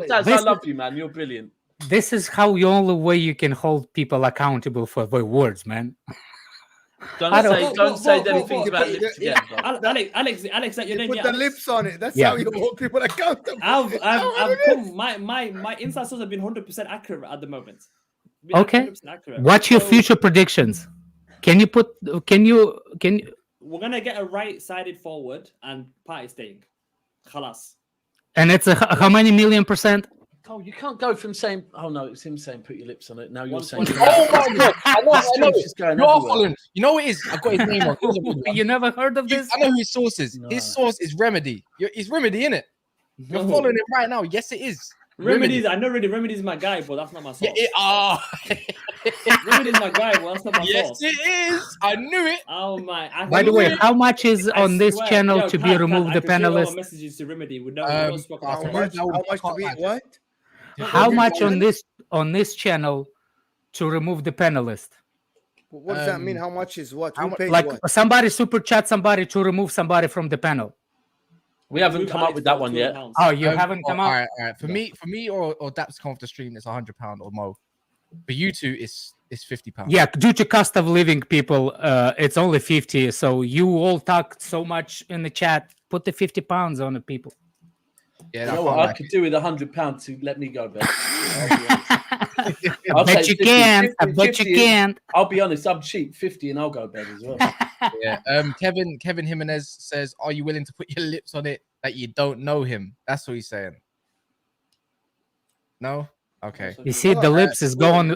love you, man. You're brilliant. This is how the only way you can hold people accountable for their words, man. Don't say anything about lips again, Alex, that your name. Put the lips on it. That's how you hold people accountable. I've come. My inside sources have been 100% accurate at the moment. Okay. What's your future predictions? Can you? We're gonna get a right-sided forward and Partey staying. Khalas. And it's how many %? Oh, you can't go from saying. Oh no, it's him saying put your lips on it. Now you're saying. Oh my god! I know. You're following. You know what it is? I've got his name on. You never heard of this? I know who his source is. No. His source is Remedy. It's Remedy, innit? You're following him right now. Yes, it is. Remedies, I know Remedy's my guy, but that's not my source. Remedy's my guy, but that's not my source. Yes, it is. I knew it. Oh my! By the way, how much is on this channel to be removed? The panelist. Messages to Remedy. How much on this channel to remove the panelist? What does that mean? How much is what? Somebody super chat somebody to remove somebody from the panel. We haven't come up with that one yet. Oh, you haven't come up. All right. For me, or Daps come off the stream, it's £100 or more. For you two, it's £50. Yeah, due to cost of living, people, it's only 50. So you all talk so much in the chat. Put the £50 on the people. Yeah, You know what I could do with £100 to let me go, Ben. I bet you can. I bet you can. I'll be honest, I'm cheap. 50 and I'll go bed as well. Yeah. Kevin Jimenez says, "Are you willing to put your lips on it that you don't know him?" That's what he's saying. No. Okay. You see, the lips is going.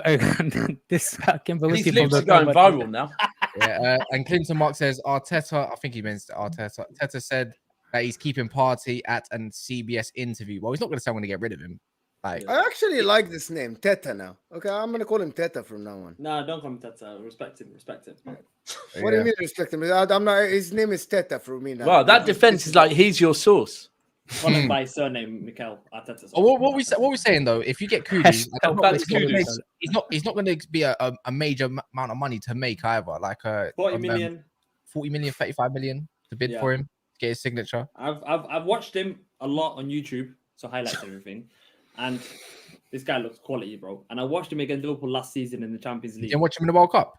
This I can't believe These people lips are don't going know about viral now. Yeah. And Clinton Mark says Arteta. I think he means Arteta. Arteta said that he's keeping Partey at an CBS interview. Well, he's not going to say I'm going to get rid of him. Like, I actually like this name, Teta. Now, okay, I'm gonna call him Teta from now on. No, don't call him Teta. Respect him. What do you mean respect him? I'm not. His name is Teta for me now. Wow, that defense is like he's your source. Call him by his surname, Mikel Arteta. Oh, what we saying though? If you get Kudus, he's not going to be a major amount of money to make either. Like 40 million, 35 million to bid for him, to get his signature. I've watched him a lot on YouTube, so highlights everything, and this guy looks quality, bro. And I watched him against Liverpool last season in the Champions League. You didn't watch him in the World Cup?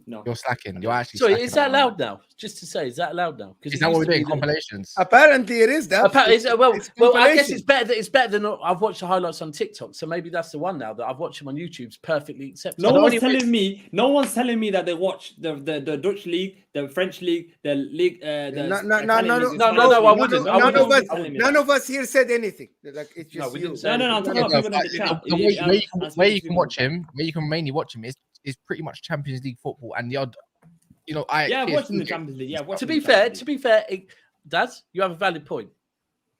No, you're slacking. You're actually. Sorry, slacking is that allowed now? Just to say, is that allowed now? Is that what we're doing? Compilations. Apparently, it is that. Well, I guess it's better. It's better than I've watched the highlights on TikTok, so maybe that's the one now that I've watched him on YouTube. It's perfectly acceptable. No one's telling me that they watch the Dutch league, the French league, the league. No, I wouldn't. None of us here said anything. Like it's just we didn't say no. I'm talking about people in the chat. Where you can watch him, where you can mainly watch him is pretty much Champions League football and the odd, I've watched in the Champions League. Yeah, to be fair, Daz, you have a valid point.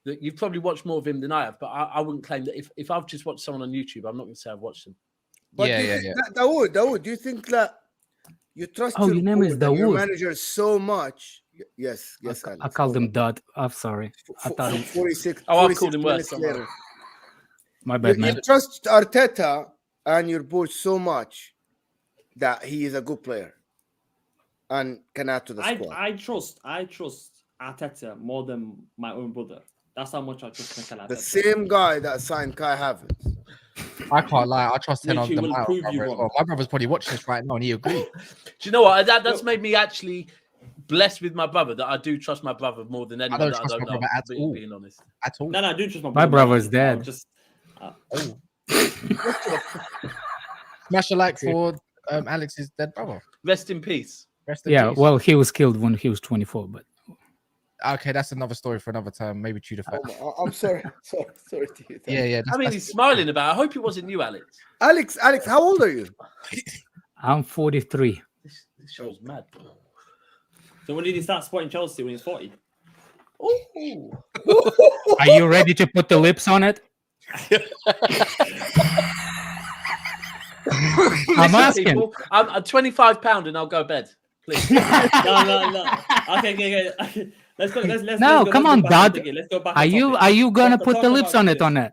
That you've probably watched more of him than I have, but I wouldn't claim that if I've just watched someone on YouTube, I'm not going to say I've watched him. But Dawood, do you think that you trust your name is Dawood. Your manager so much? Yes, I called him Dud. I'm sorry. I thought him 46. I called him worse. My bad, man. You trust Arteta and your boy so much that he is a good player and can add to the squad. I trust Arteta more than my own brother. That's how much I trust Mikel Arteta. The same guy that signed Kai Havertz. I can't lie. I trust him on the will prove you wrong. My brother's probably watching this right now, and he agrees. Do you know what? That's made me actually blessed with my brother. That I do trust my brother more than anyone. I don't trust my brother at all. Being honest, at all. No, I do trust my brother. My brother's dead. Smash a like for Alex's dead brother. Rest in peace. Well, he was killed when he was 24, but okay, that's another story for another time. Maybe chew the fat. I'm sorry. sorry to you. Yeah. He's smiling about it. I hope it wasn't you, Alex. Alex, how old are you? I'm 43. This show's mad. So when did he start supporting Chelsea? When he was 40? Are you ready to put the lips on it? I'm asking. People, I'm £25 and I'll go bed. Please. No. Okay. Let's go. No, come on, Dad. Are you gonna put the lips on it on that?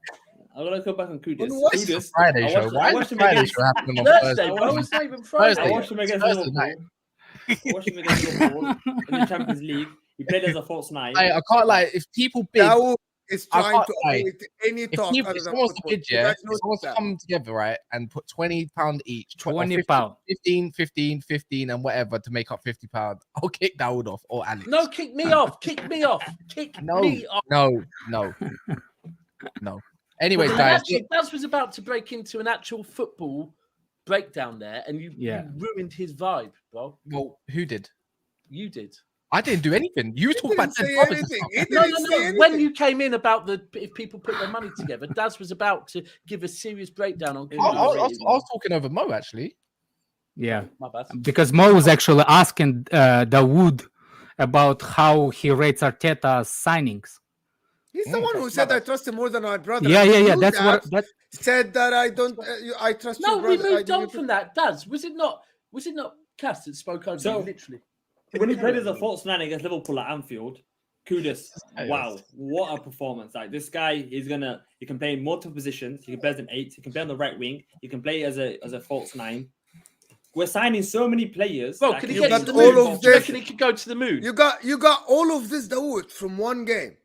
I'm gonna go back on Kudus. Kudus. Friday show. Why is Friday show happening on Thursday? It's not even Friday. I watched him against Liverpool. In the Champions League. He played as a false nine. I can't lie. If people bid, is trying to avoid any talk. If someone's to bid, someone's to come together, right, and put £20 each, £20, 15, and whatever to make up £50, I'll kick Dawood off or Alex. No, kick me off. Kick me off. No. Anyways, guys, Daz was about to break into an actual football breakdown there, and you ruined his vibe, bro. Well, who did? You did. I didn't do anything. You were talking about No. When you came in about if people put their money together, Daz was about to give a serious breakdown on. I was talking over Mo actually. Yeah, my bad. Because Mo was actually asking Dawood about how he rates Arteta's signings. He's the one who said I trust him more than my brother. Yeah. That's what that said that I don't. I trust. No, we moved on from that. Daz, was it not Cass that spoke over you, literally? When he played as a false nine against Liverpool at Anfield, Kudus, wow, what a performance! Like this guy, he can play in multiple positions. He can play as an 8. He can play on the right wing. He can play as a false 9. We're signing so many players. Bro, can he get to the moon? Do you reckon he could go to the moon? You got all of this, Dawood, from one game.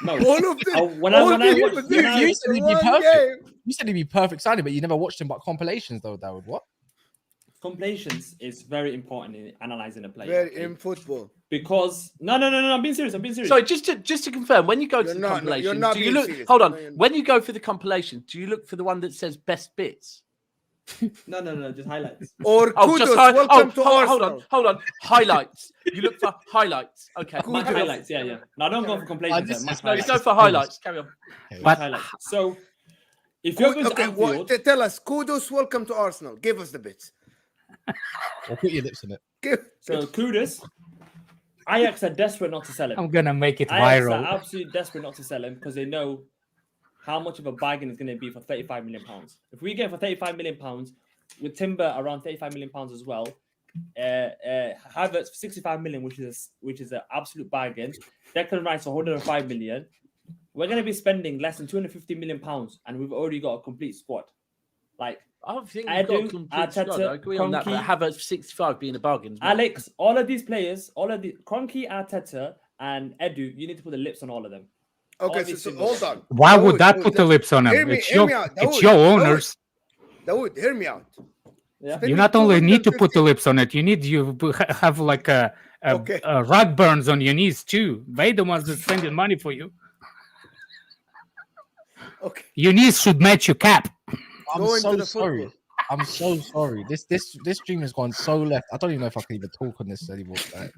No, All of them. when I all the watched, humans when I- you in said he'd be one perfect. game. You said he'd be perfect signing, but you never watched him but compilations though, Dawood. What? compilations is very important in analyzing a player. Very okay? in football. Because no, I'm being serious. Sorry, just to confirm, when you go to You're the not- no, compilation, you're not do you being look? serious. Hold on. No, you're not. When you go for the compilation, do you look for the one that says best bits? No, just highlights. Or Oh, Kudus, hi- welcome to hold Arsenal. on. Highlights. You look for highlights. Okay. My Kudus. highlights, yeah. No, I don't go for compilations. this Match is- No, you highlights. go for highlights. Carry on. Match But- highlights. So if you're going to Okay, Anfield, tell us, Kudus, welcome to Arsenal. Give us the bits. Or put your lips on it. so Kudus, Ajax are desperate not to sell him. I'm gonna make it Ajax are viral. absolutely desperate not to sell him because they know how much of a bargain it's going to be for £35 million. If we get for £35 million with Timber around £35 million as well, Havertz for £65 million, which is an absolute bargain. Declan Rice for £105 million. We're going to be spending less than £250 million, and we've already got a complete squad. Like I think Edu, we've got a complete squad. Arteta, I agree on that. But Kroenke, Havertz 65 being a bargain. as well. Alex, all of these players, all of the Kroenke, Arteta, and Edu, you need to put the lips on all of them. Okay, All these so symbols. hold on. Why would Dawood, that Dawood, put the lips on hear him? me- It's hear your me out, it's Dawood, your Dawood. owners. Dawood, hear me out. Yeah. You not only need to put the lips on it, you need have like a Okay. rug burns on your knees too. They the ones that spending money for you. Okay. Your knees should match your cap. I'm Go into so the sorry. football. I'm so sorry. This stream has gone so left. I don't even know if I can even talk on this anymore. Like,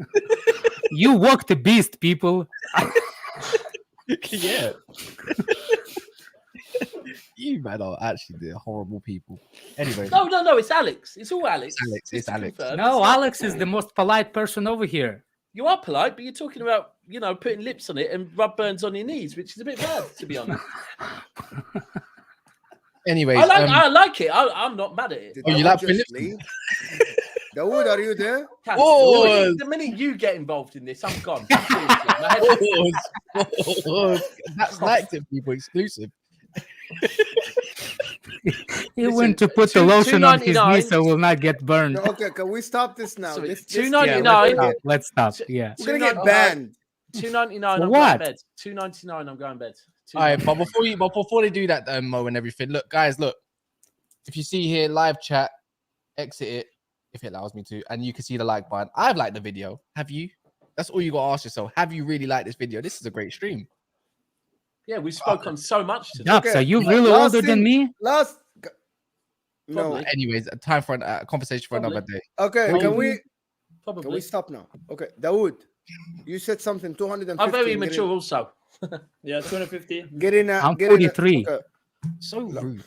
You walk the beast, people. yeah. You man are actually the horrible people. Anyway, No, it's Alex. It's all Alex. Alex, Just it's to Alex. confirm, No, it's Alex is the most polite person over here. You are polite, but you're talking about, putting lips on it and rub burns on your knees, which is a bit bad, to be honest. anyways, I like it. I'm not mad at it. Did Oh, you Dawood like just Phillips? leave? Dawood, are you there? Cat, Whoa. the minute you get involved in this, I'm gone. Seriously, my head- That's liked it, people exclusive. He Listen, went to put the lotion on his $2.99. knees so will not get burned. No, okay, can we stop this now? Sorry, This- $2.99. yeah, Let's stop. Yeah. We're gonna get banned. $2.99. For I'm what? going to bed. $2.99. I'm going to bed. All right, but before they do that, Mo and everything, look, guys, look. If you see here live chat, exit it if it allows me to, and you can see the like button. I've liked the video. Have you? That's all you got to ask yourself. Have you really liked this video? This is a great stream. Yeah, we spoke on so much today. Daps, Okay, are you really last older than thing- me? Last. No. Probably. Anyways, time for a conversation for another day. Okay, can we Probably. stop now? Okay, Dawood, you said something 250. I'm very and get mature in- also. Yeah, 250. Get in. I'm get in 43. Okay. So rude.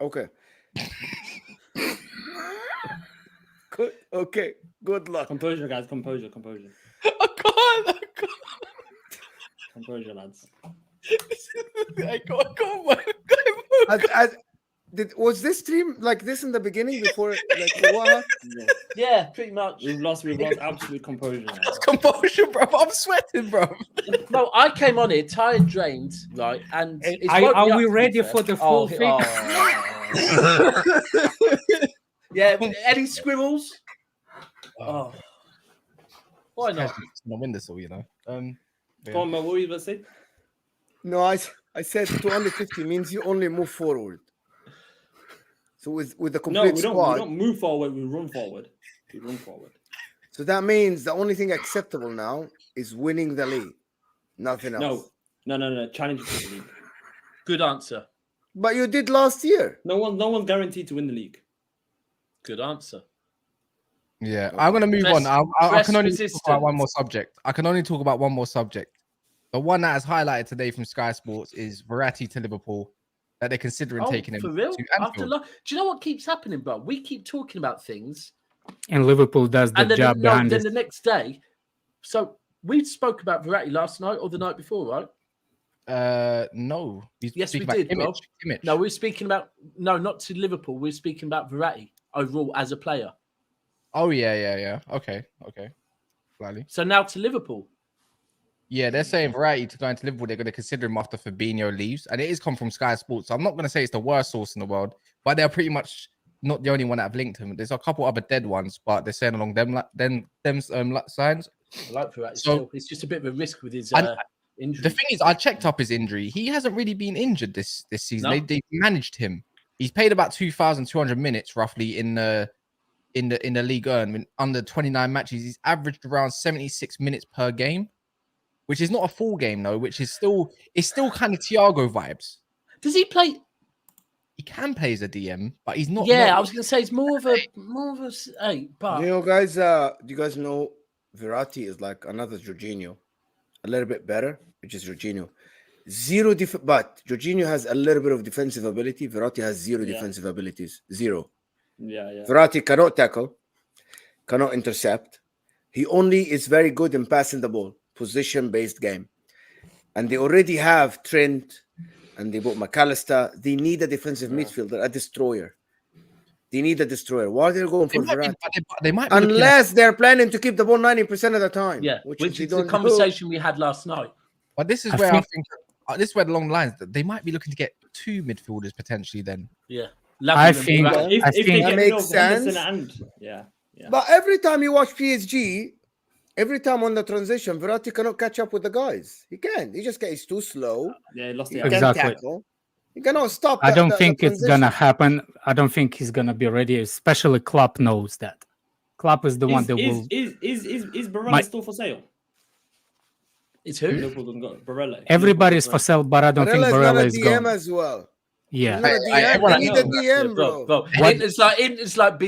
Okay. Good. Okay. Good luck. Composure, guys. Composure. I can't. Composure, lads. I can't. Was this stream like this in the beginning before? Like what happened? Yeah, pretty much. We've lost absolute composure now. Composure, bro. I'm sweating, bro. No, I came on it tired, drained, right? And it's woke me Are up, we to be ready fair. for the full thing? Yeah, any squirrels? Oh, why not? Not win this all, you know. Go on, man. What were you going to say? No, I said 250 means you only move forward. So with the No, complete we squad, don't move forward. We run forward. so that means the only thing acceptable now is winning the league, nothing else. No. Challenge for the league. Good answer. But you did last year. No one's guaranteed to win the league. Good answer. Yeah, I'm gonna move Stress- on. I stress can only talk resistant. about one more subject. The one that is highlighted today from Sky Sports is Verratti to Liverpool, that they're considering taking him for real? to After Anfield. do you know what keeps happening, bro? We keep talking about things, And Liverpool does the and then, job behind then it. the next day. So we spoke about Verratti last night or the night before, right? No. Yes, we about did, bro. Kimmich. No, we're speaking about not to Liverpool. We're speaking about Verratti overall as a player. Oh yeah. Okay. Slightly. So now to Liverpool. Yeah, they're saying Verratti to go into Liverpool. They're going to consider him after Fabinho leaves, and it is come from Sky Sports. So I'm not going to say it's the worst source in the world, but they're pretty much not the only one that have linked him. There's a couple other dead ones, but they're saying along them signs. I like Verratti. So- It's just a bit of a risk with his And- injury. The thing is, I checked up his injury. He hasn't really been injured this season. No? They managed him. He's played about 2,200 minutes roughly in the league. In under 29 matches, he's averaged around 76 minutes per game, which is not a full game though. Which is still kind of Thiago vibes. Does he play? He can play as a DM, but he's not. Yeah, not- I was going to say it's more of a but You know, guys, do you guys know Verratti is like another Jorginho, a little bit better, which is Jorginho. But Jorginho has a little bit of defensive ability. Verratti has zero defensive abilities. Zero. Yeah. Verratti cannot tackle, cannot intercept. He only is very good in passing the ball, position-based game. And they already have Trent, and they bought McAllister. They need a defensive midfielder, a destroyer. They need a destroyer. Why are they going for Verratti? They might be looking at- Unless they're planning to keep the ball 90% of the time. yeah, which which they is the don't do. conversation we had last night. But this is I where think- I think this is where along the lines that they might be looking to get two midfielders potentially. Then Yeah, I Lavia and think- Verratti. If I they think- get That rid makes of Henderson sense. and yeah. But every time you watch PSG, every time on the transition, Verratti cannot catch up with the guys. He can't. He just he's too slow. Yeah, he lost He the can't Exactly. tackle. He cannot stop. I don't the think it's gonna transition. happen. I don't think he's gonna be ready. Especially Klopp knows that. Klopp is the one that will. Is Barella My- still for sale? It's who? Liverpool don't got Barella. Everybody is for sale, but I don't think Barella's not Barella a is DM going. as well. Yeah, He's not a Hey, DM. everyone They need knows a DM, bro. Bro. What- It's like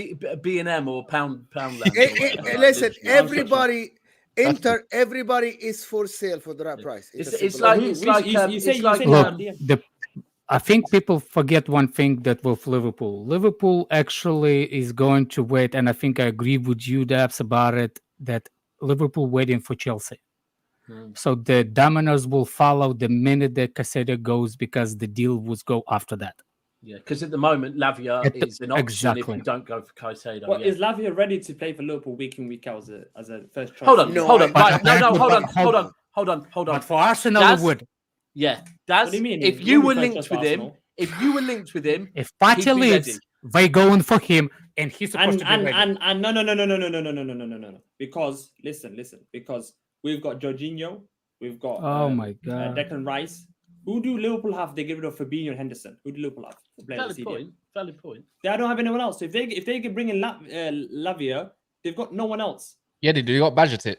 B and M or pound land. Listen, Everybody. everybody is for sale for the right price. It's as simple like as it's like you say look, DM. I think people forget one thing that with Liverpool. Liverpool actually is going to wait, and I think I agree with you, Daps, about it. That Liverpool waiting for Chelsea. So the dominoes will follow the minute that Caicedo goes because the deal will go after that. Yeah, because at the moment Lavia At the- is an option exactly. if you don't go for Caicedo. What yeah. is Lavia ready to play for Liverpool week in week out as a first choice? Hold on, No, hold on, I- right, no, but- hold on, but- hold on, hold on, hold on. But for Arsenal, Daz- it would. Yeah, Daz, What do you mean? if He you won't were be linked first with choice him, Arsenal. if you were linked with him, If Partey He'd be leaves, ready. they going for him, and he's supposed to be ready. And no. Because listen. Because we've got Jorginho, we've got Oh my God. Declan Rice. Who do Liverpool have? They get rid of Fabinho and Henderson. Who do Liverpool have? to play in the valid CDM? point, valid point. They don't have anyone else. So if they can bring in Lavia, they've got no one else. yeah, they do. You got Bajatic.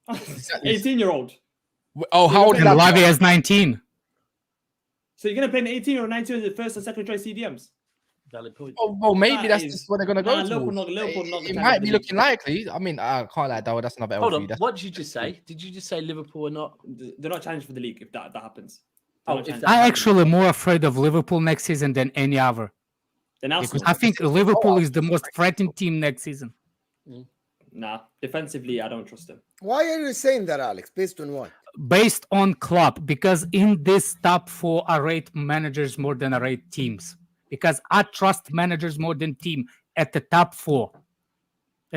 18-year-old. Oh, how old is And that? Lavia is 19. So you're gonna play an 18 or 19 as the first and second choice CDMs. Valid point. Well, maybe That that's is- just what they're gonna go Nah, to. Liverpool not the It kind might of be league. looking likely. I mean, I can't lie, Dawa. That's another L Hold for on, you. That's- what did you just say? Did you just say Liverpool are not? They're not challenged for the league if that happens. Oh, They're not if challenged. that- I actually more afraid of Liverpool next season than any other. Then Because Arsenal. I think Liverpool is the most threatened team next season. Nah, defensively, I don't trust them. Why are you saying that, Alex? Based on what? Based on Klopp, because in this top four, I rate managers more than I rate teams. Because I trust managers more than team at the top four. Yeah,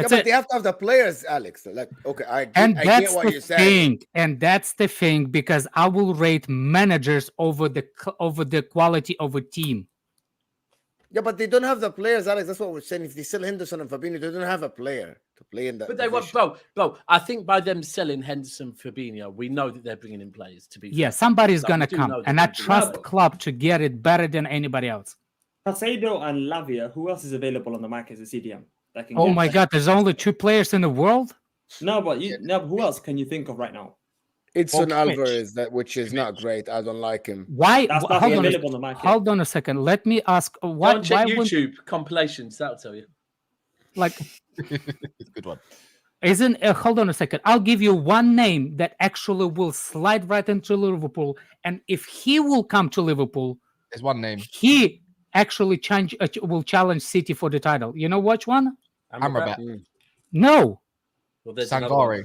That's but it. they have to have the players, Alex. Like, okay, I And get that's what the you're saying. thing. And that's the thing, because I will rate managers over the quality of a team. Yeah, but they don't have the players, Alex. That's what we're saying. If they sell Henderson and Fabinho, they don't have a player to play in that. But they were, bro. I think by them selling Henderson, Fabinho, we know that they're bringing in players. To be Yeah, fair. somebody's Like, gonna we do come, know that and I they're doing trust that. Klopp to get it better than anybody else. Caicedo and Lavia, who else is available on the market as a CDM? That can Oh get- my God, there's only 2 players in the world. No, but who else can you think of right now? It's Well, on Kimmich. Alvarez, which is not great. I don't like him. Why? That's Hold nothing on, available on the market. hold on a second. Let me ask. Go Why? and check Why wouldn't YouTube compilations. That'll tell you. like? It's a good one. Isn't hold on a second. I'll give you one name that actually will slide right into Liverpool, and if he will come to Liverpool, There's one name. he actually will challenge City for the title. You know which one? Amrabat. No, Well, there's another one. Sangare.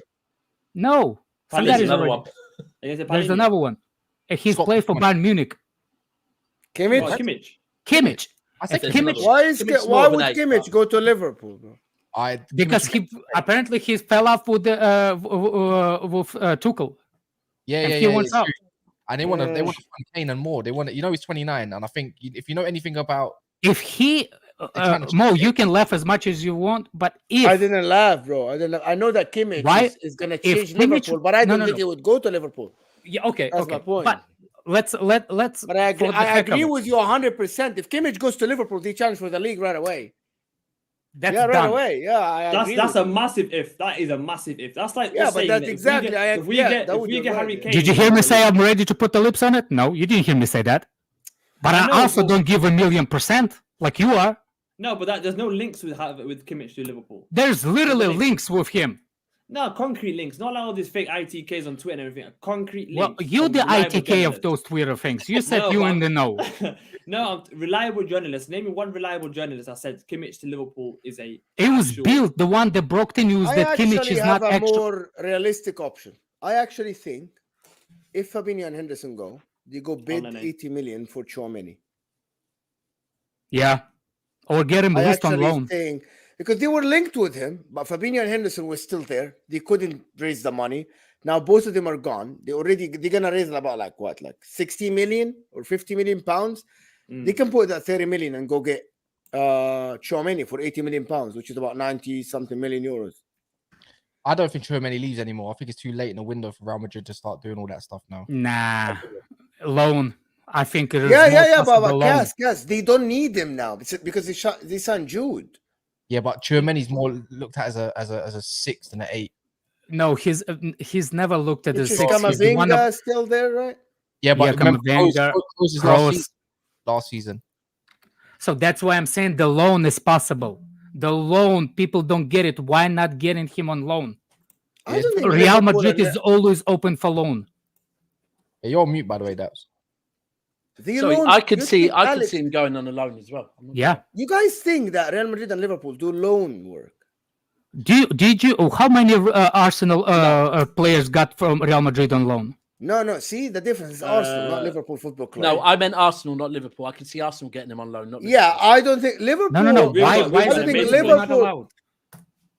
no. There's Somebody's another already- one. There's another one. He's Scott played for McTominay. Bayern Munich. Kimmich? Oh, Kimmich. Kimmich. I said There's Kimmich. another one. Why Kimmich's more why of an would eight, Kimmich but- go to Liverpool, bro? Because he apparently he fell off with Tuchel. Yeah, and yeah, he yeah. wants it's out. true. And they want to fund Kane and more. They want, he's 29, and I think if you know anything about, If he Mo, you can laugh as much as you want, but if I didn't laugh, bro. I didn't laugh. I know that Kimmich Why? is going to If change Kimmich- Liverpool, but I No, don't no, think no. he would go to Liverpool. yeah, okay, That's okay, my point. but let's But I agree, for the heck of it, with you 100%. If Kimmich goes to Liverpool, they challenge for the league right away. that's yeah, right done. away. Yeah, I agree. That's with a you. massive if. That is a massive if. That's like Yeah, us but saying that's that exactly- If we yeah, get, that if would we be get right, Harry yeah. Kane, Did you hear me say I'm ready to put the lips on it? No, you didn't hear me say that. But I I, know, also but- don't give 1,000,000% like you are. No, but there's no links with Kimmich to Liverpool. There's literally link. links with him. No, concrete links. Not like all these fake ITKs on Twitter and everything. Concrete Well, links. you from the reliable ITK of journalists. those Twitter things. You said No, you but- in the know. No, reliable journalists. Name me one reliable journalist that said Kimmich to Liverpool is a. It was actual- built, the one that broke the news I that Kimmich actually is have not a actually. more realistic option. I actually think if Fabinho and Henderson go, they go bid no, no. 80 million for Tchouameni. Yeah. Or get him I released on actually loan. think because they were linked with him, but Fabinho and Henderson were still there. They couldn't raise the money. Now both of them are gone. They're gonna raise about like 60 million or 50 million pounds. They can put that 30 million and go get Tchouameni for 80 million pounds, which is about 90 something million euros. I don't think Tchouameni leaves anymore. I think it's too late in the window for Real Madrid to start doing all that stuff now. Nah. Loan. I think it is. Yeah, more but possible loan. Cass, they don't need him now because they signed Jude. Yeah, but Tchouameni's more looked at as a 6 than an 8. No, he's never looked at Which the is 6. He's the one Camavinga of, still there, right? Yeah, but remember, Camavinga, Kroos is Kroos. last season. So that's why I'm saying the loan is possible. The loan, people don't get it. Why not getting him on loan? I don't think Real Liverpool Madrid and- is always open for loan. Yeah, you're on mute, by the way, Daps. the Sorry, loan- I could you see think Alex, him going on a loan as well. I'm not Yeah. You guys think that Real Madrid and Liverpool do loan work? Did you? How many Arsenal players got from Real Madrid on loan? No. See, the difference is Arsenal, not Liverpool Football Club. No, I meant Arsenal, not Liverpool. I could see Arsenal getting him on loan. Not yeah, Liverpool. I don't think Liverpool. No. We've Why? got- Why we've is got it amazing Liverpool not Liverpool- allowed?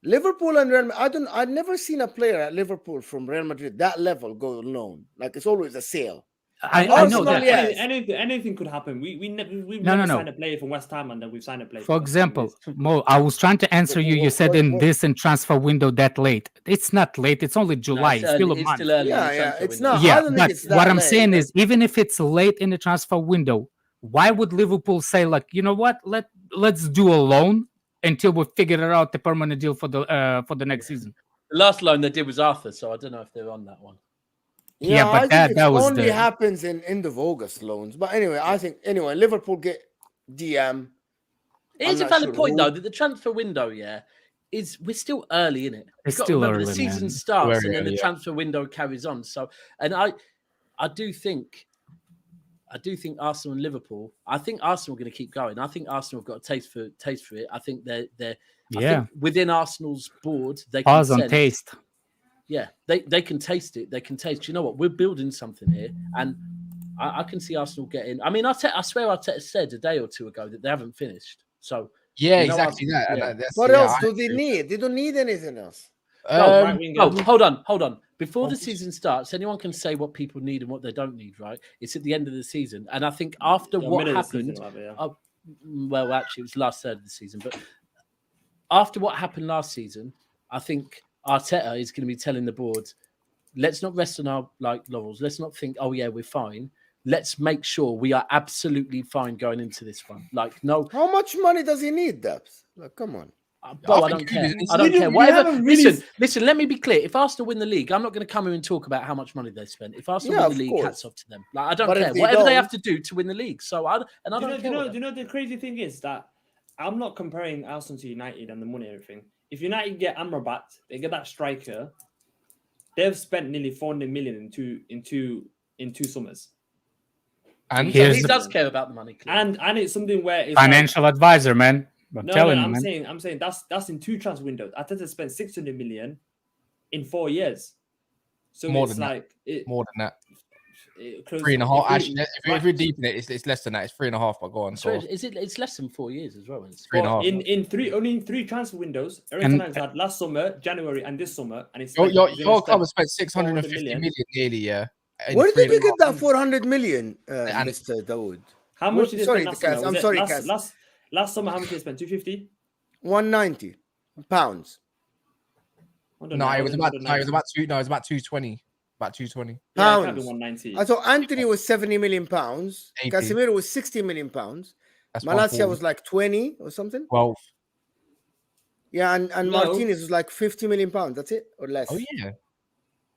Liverpool and Real. I've never seen a player at Liverpool from Real Madrid that level go on loan. Like it's always a sale. I know Arsenal, that. yeah. Anything could happen. We've No, never no. signed a player from West Ham and then we've signed a player. For from West Ham. example, Mo, I was trying to answer you. You said in this and transfer window that late. It's not late. It's only No, July. it's It's still a early- it's month. still early in the Yeah, transfer it's window. not. I Yeah, don't think but it's that what I'm late. saying is, even if it's late in the transfer window, why would Liverpool say like, you know what, let's do a loan until we figure out the permanent deal for the next season? The last loan they did was Arthur, so I don't know if they're on that one. Yeah, but I think that it was only the- happens in end of August loans. But anyway, I think Liverpool get DM. It is I'm a not valid sure point who. though that the transfer window, we're still early in it. It's You've got to still remember early, the season man. starts Very and then early, the yeah. transfer window carries on. So, and I do think Arsenal and Liverpool. I think Arsenal are going to keep going. I think Arsenal have got a taste for it. I think they're I Yeah. think within Arsenal's board they Pause can on sense- taste. Yeah, they can taste it. They can taste. You know what? We're building something here, and I can see Arsenal getting. I mean, I swear Arteta said a day or two ago that they haven't finished. So Yeah, You know exactly what? that. And Yeah. that's, What yeah, else I do they agree. need? They don't need anything else. No, right Um, winger. Oh, hold on. Before the Obviously. season starts, anyone can say what people need and what they don't need, right? It's at the end of the season. And I think after Yeah, what middle of the happened, season, whatever, yeah. well, actually, it was last third of the season, but after what happened last season, I think Arteta is going to be telling the board, let's not rest on our laurels. Let's not think, oh, yeah, we're fine. Let's make sure we are absolutely fine going into this one. No, How much money does he need, Daps? Like, come on. bro, I think don't care. it's- I don't we care. we Whatever. haven't really Listen. Let me be clear. If Arsenal win the league, I'm not going to come here and talk about how much money they spent. If Arsenal Yeah, win of the league, course. hats off to them. I don't But if care. they Whatever they don't- have to do to win the league. So I don't care. Do you know the crazy thing is that I'm not comparing Arsenal to United and the money and everything. If United get Amrabat, they get that striker. They've spent nearly 400 million in two summers, And So Here's he the- does care about the money. Clearly. and it's something where it's like- Financial advisor, man. I'm No, telling you, I'm man. saying that's in two transfer windows. Arteta spent 600 million in 4 years. So More it's than that. like it, more than that. close, 3.5. if we- Actually, if we're deep in it, it's less than that. It's 3.5. But go on. So So it's less than 4 years as well. It's 3.5. only in three transfer windows. Eric And- Ten Hag's had last summer, January, and this summer, and it's your club has spent 650 million. million nearly. Yeah. in Where did you 3.5. get that 400 million, And- Mr. Dawood? How much did they Sorry, spend last Cass, summer? I'm Was it sorry, last- Cass. last- Last summer, how much did they spend? 250. 190 pounds. No, it was about 220. About 220 Yeah, it can't be Pounds. 190. I thought Anthony was 70 million pounds. 80. Casemiro was 60 million pounds. That's Malacia was like 20 or something. 12. Yeah, and No. Martinez was like 50 million pounds. That's it, or less. Oh yeah.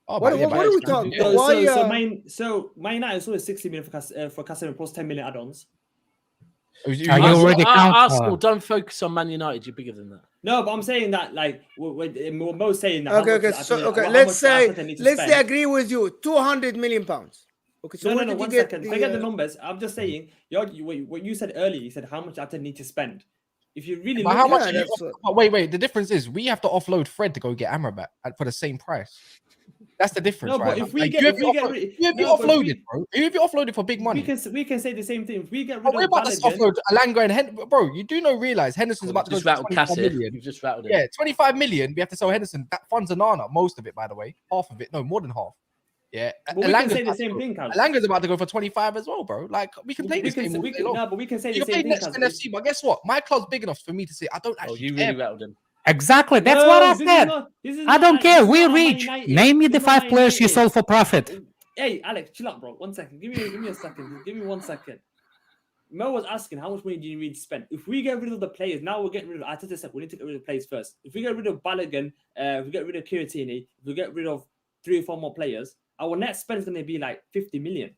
Oh, What but yeah, are but- we talking? yeah. Why, So Man United saw 60 million for Casemiro plus 10 million add-ons. Are you already Arsenal, don't focus on Man United. You're bigger than that. No, but I'm saying that like we're both saying that. Okay. Let's say they agree with you. 200 million pounds. Okay, so no, 1 second. Forget the numbers. I'm just saying. What you said earlier. You said how much Arteta need to spend. If you really But look how at much? it, Wait. The difference is we have to offload Fred to go get Amrabat for the same price. That's the difference. No, but right if now. we Like, get, you if we get, rid- no, but offloaded, bro. If you offloaded for big money, we can say the same thing. If we get rid we're of about to Balogun, offload Alanga and Henderson, bro. You do realize Henderson's about to go Just for rattled 25 million. You just rattled it. Yeah, 25 million. We have to sell Henderson. That funds Anana, most of it, by the way. Half of it, no, more than half. Yeah, but we can say the same thing, Cal. Alanga's about to go for 25 as well, bro. Like we can play this game all day long. No, but we can say You the can same play thing. next NFC, but guess what? My club's big enough for me to say I don't Oh, actually you care. really rattled him. Exactly. That's what I said. I don't care. We reach. Name me the 5 players you sold for profit. Hey, Alex, chill out, bro. 1 second. Give me a second. Give me 1 second. Mo was asking how much money do you need to spend? If we get rid of the players, now we're getting rid of. Arteta said we need to get rid of the players first. If we get rid of Balogun, if we get rid of Kiratini, if we get rid of 3 or 4 more players, our net spend is going to be like 50 million.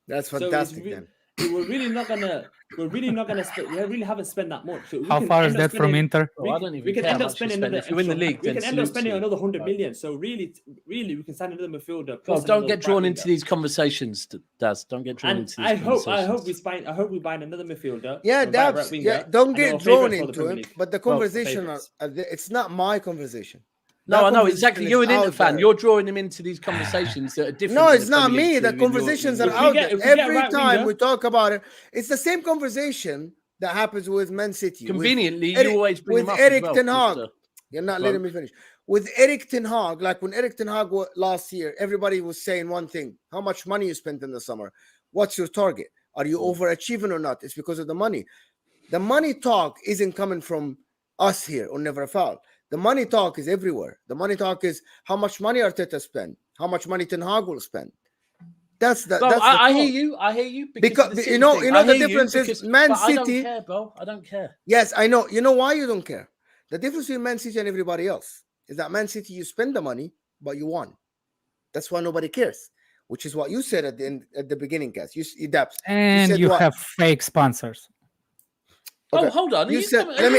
That's fantastic. Then we're really not gonna spend. We really haven't spent that much. So how far is that from Inter? We can end up spending another. If you win the league, we can end up spending another 100 million. So really, we can sign another midfielder. Well, don't get drawn into these conversations, Daz. Don't get drawn into these conversations. I hope we buy another midfielder. Yeah, Daps. Yeah, don't get drawn into it. But the conversation, it's not my conversation. No, I know exactly. You're an Inter fan. You're drawing them into these conversations that are different. No, it's not me. The conversations are out there. Every time we talk about it, it's the same conversation that happens with Man City. Conveniently, you always bring them up. With Eric Ten Hag. You're not letting me finish. With Eric Ten Hag, like when Eric Ten Hag last year, everybody was saying one thing: how much money you spent in the summer? What's your target? Are you overachieving or not? It's because of the money. The money talk isn't coming from us here on Never a Foul. The money talk is everywhere. The money talk is how much money Arteta spend, how much money Ten Hag will spend. That's the. I hear you. I hear you. Because you know the difference is Man City. I don't care, bro. I don't care. Yes, I know. You know why you don't care? The difference between Man City and everybody else is that Man City, you spend the money, but you won. That's why nobody cares. Which is what you said at the beginning, guys. You Daps. And you have fake sponsors. Okay. Oh, hold on. You said, let me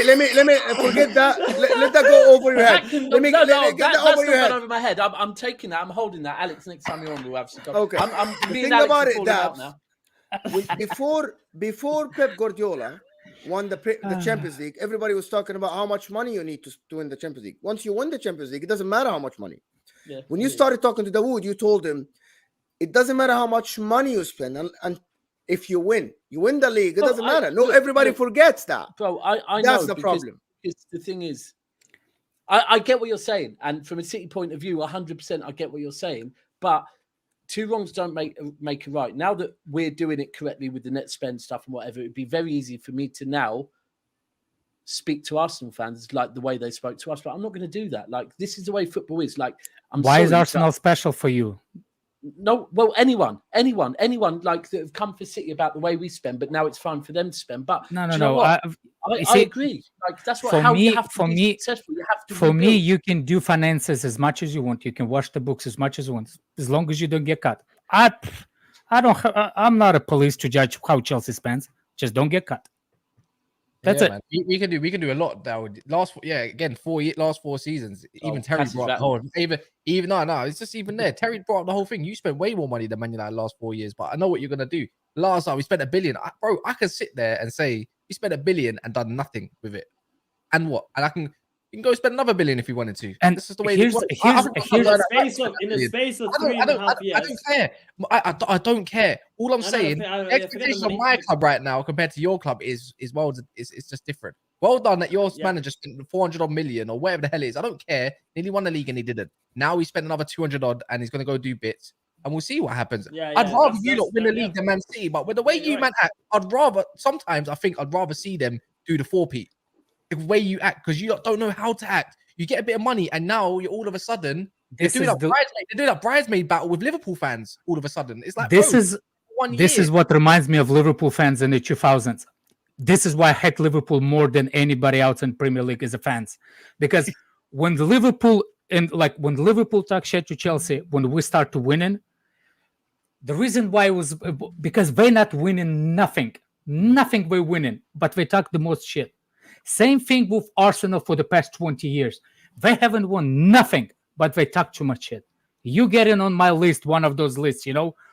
forget that. Let that go over your head. Let me get that over your head. Over my head. I'm taking that. I'm holding that. Alex, next time you're on, we'll have some. Okay. I'm being Alex about it, Daps. Before Pep Guardiola won the Champions League, everybody was talking about how much money you need to win the Champions League. Once you win the Champions League, it doesn't matter how much money. Yeah, when you started talking to Dawood, you told him it doesn't matter how much money you spend, and if you win the league, it doesn't matter. No, everybody forgets that. Bro, I that's know the problem. The thing is, I get what you're saying, and from a City point of view, 100%, I get what you're saying. But 2 wrongs don't make a right. Now that we're doing it correctly with the net spend stuff and whatever, it'd be very easy for me to now speak to Arsenal fans like the way they spoke to us. But I'm not going to do that. Like, this is the way football is. Like, why is Arsenal special for you? No, well, anyone like that have come for City about the way we spend, but now it's fine for them to spend. But no. I agree. Like that's what you have to be successful. You have to. For me, you can do finances as much as you want. You can wash the books as much as you want, as long as you don't get cut. I'm not a police to judge how Chelsea spends. Just don't get cut. That's it. Man. We can do a lot now. Last 4 seasons. Even Terry brought the whole. Even no, it's just even there. Terry brought up the whole thing. You spent way more money than Man United last 4 years, but I know what you're gonna do. Last time we spent $1 billion, bro. I can sit there and say we spent $1 billion and done nothing with it, and what? And you can go spend another $1 billion if you wanted to. And this is the way. In the space of 3.5 years. I don't care. I don't care. All I'm saying, expectations of my club right now compared to your club is it's just different. Well done that your manager spent 400 odd million or whatever the hell it is. I don't care. Nearly won the league and he didn't. Now he spent another 200 odd and he's going to go do bits. And we'll see what happens. I'd rather you not win the league than Man City. But with the way you man act, I'd rather see them do the 4P. The way you act, because you don't know how to act. You get a bit of money, and now you're all of a sudden they're doing a bridesmaid battle with Liverpool fans. All of a sudden, it's like this is what reminds me of Liverpool fans in the 2000s. This is why I hate Liverpool more than anybody else in Premier League as a fans, because when Liverpool talk shit to Chelsea, when we start to winning, the reason why was because they're not winning nothing we're winning, but they talk the most shit. Same thing with Arsenal for the past 20 years. They haven't won nothing, but they talk too much shit. You get in on my list, one of those lists,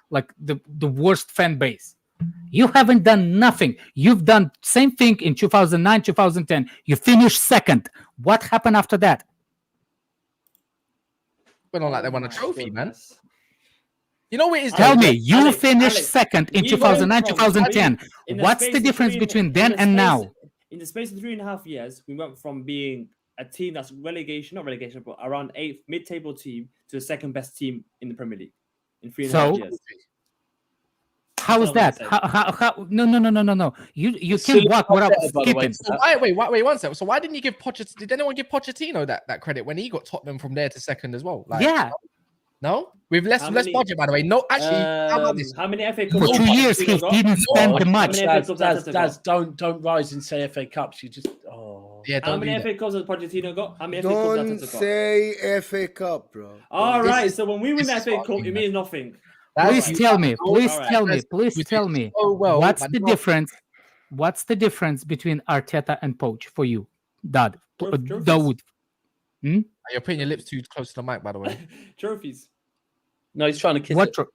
like the worst fan base. You haven't done nothing. You've done same thing in 2009, 2010. You finished second. What happened after that? Went on like they won a trophy, man. You know what it is? Tell me, you finished second in 2009, 2010. What's the difference between then and now? In the space of 3.5 years, we went from being a team that's not relegation, but around 8th mid-table team to the second best team in the Premier League in 3.5 years. How is that? How? No. You can walk without skipping. So wait, 1 second. So why didn't you give Pochettino? Did anyone give Pochettino that credit when he got Tottenham from there to second as well? No, with less budget, by the way. No, actually, how about this? How many FA Cups? For 2 years, he didn't spend the much. Daz, don't rise and say FA Cups. You just How many FA Cups has Pochettino got? How many FA Don't Cups has Arteta got? say FA Cup, bro. All right, so when we win the FA Cup, it means nothing. Please tell me. What's the difference? What's the difference between Arteta and Poch for you, Dawood? You're putting your lips too close to the mic, by the way. Trophies. No, he's trying to kiss it.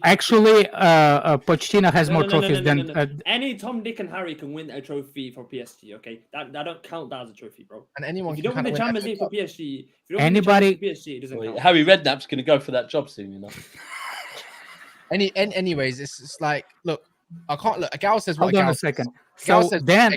Actually, Pochettino has more trophies than any Tom, Dick, and Harry can win a trophy for PSG. Okay, that don't count that as a trophy, bro. And anyone, if you don't win the Champions League for PSG, it doesn't count. Harry Redknapp's going to go for that job soon, Anyways, it's like, look, I can't look. Egal says what. Hold on a second. So then,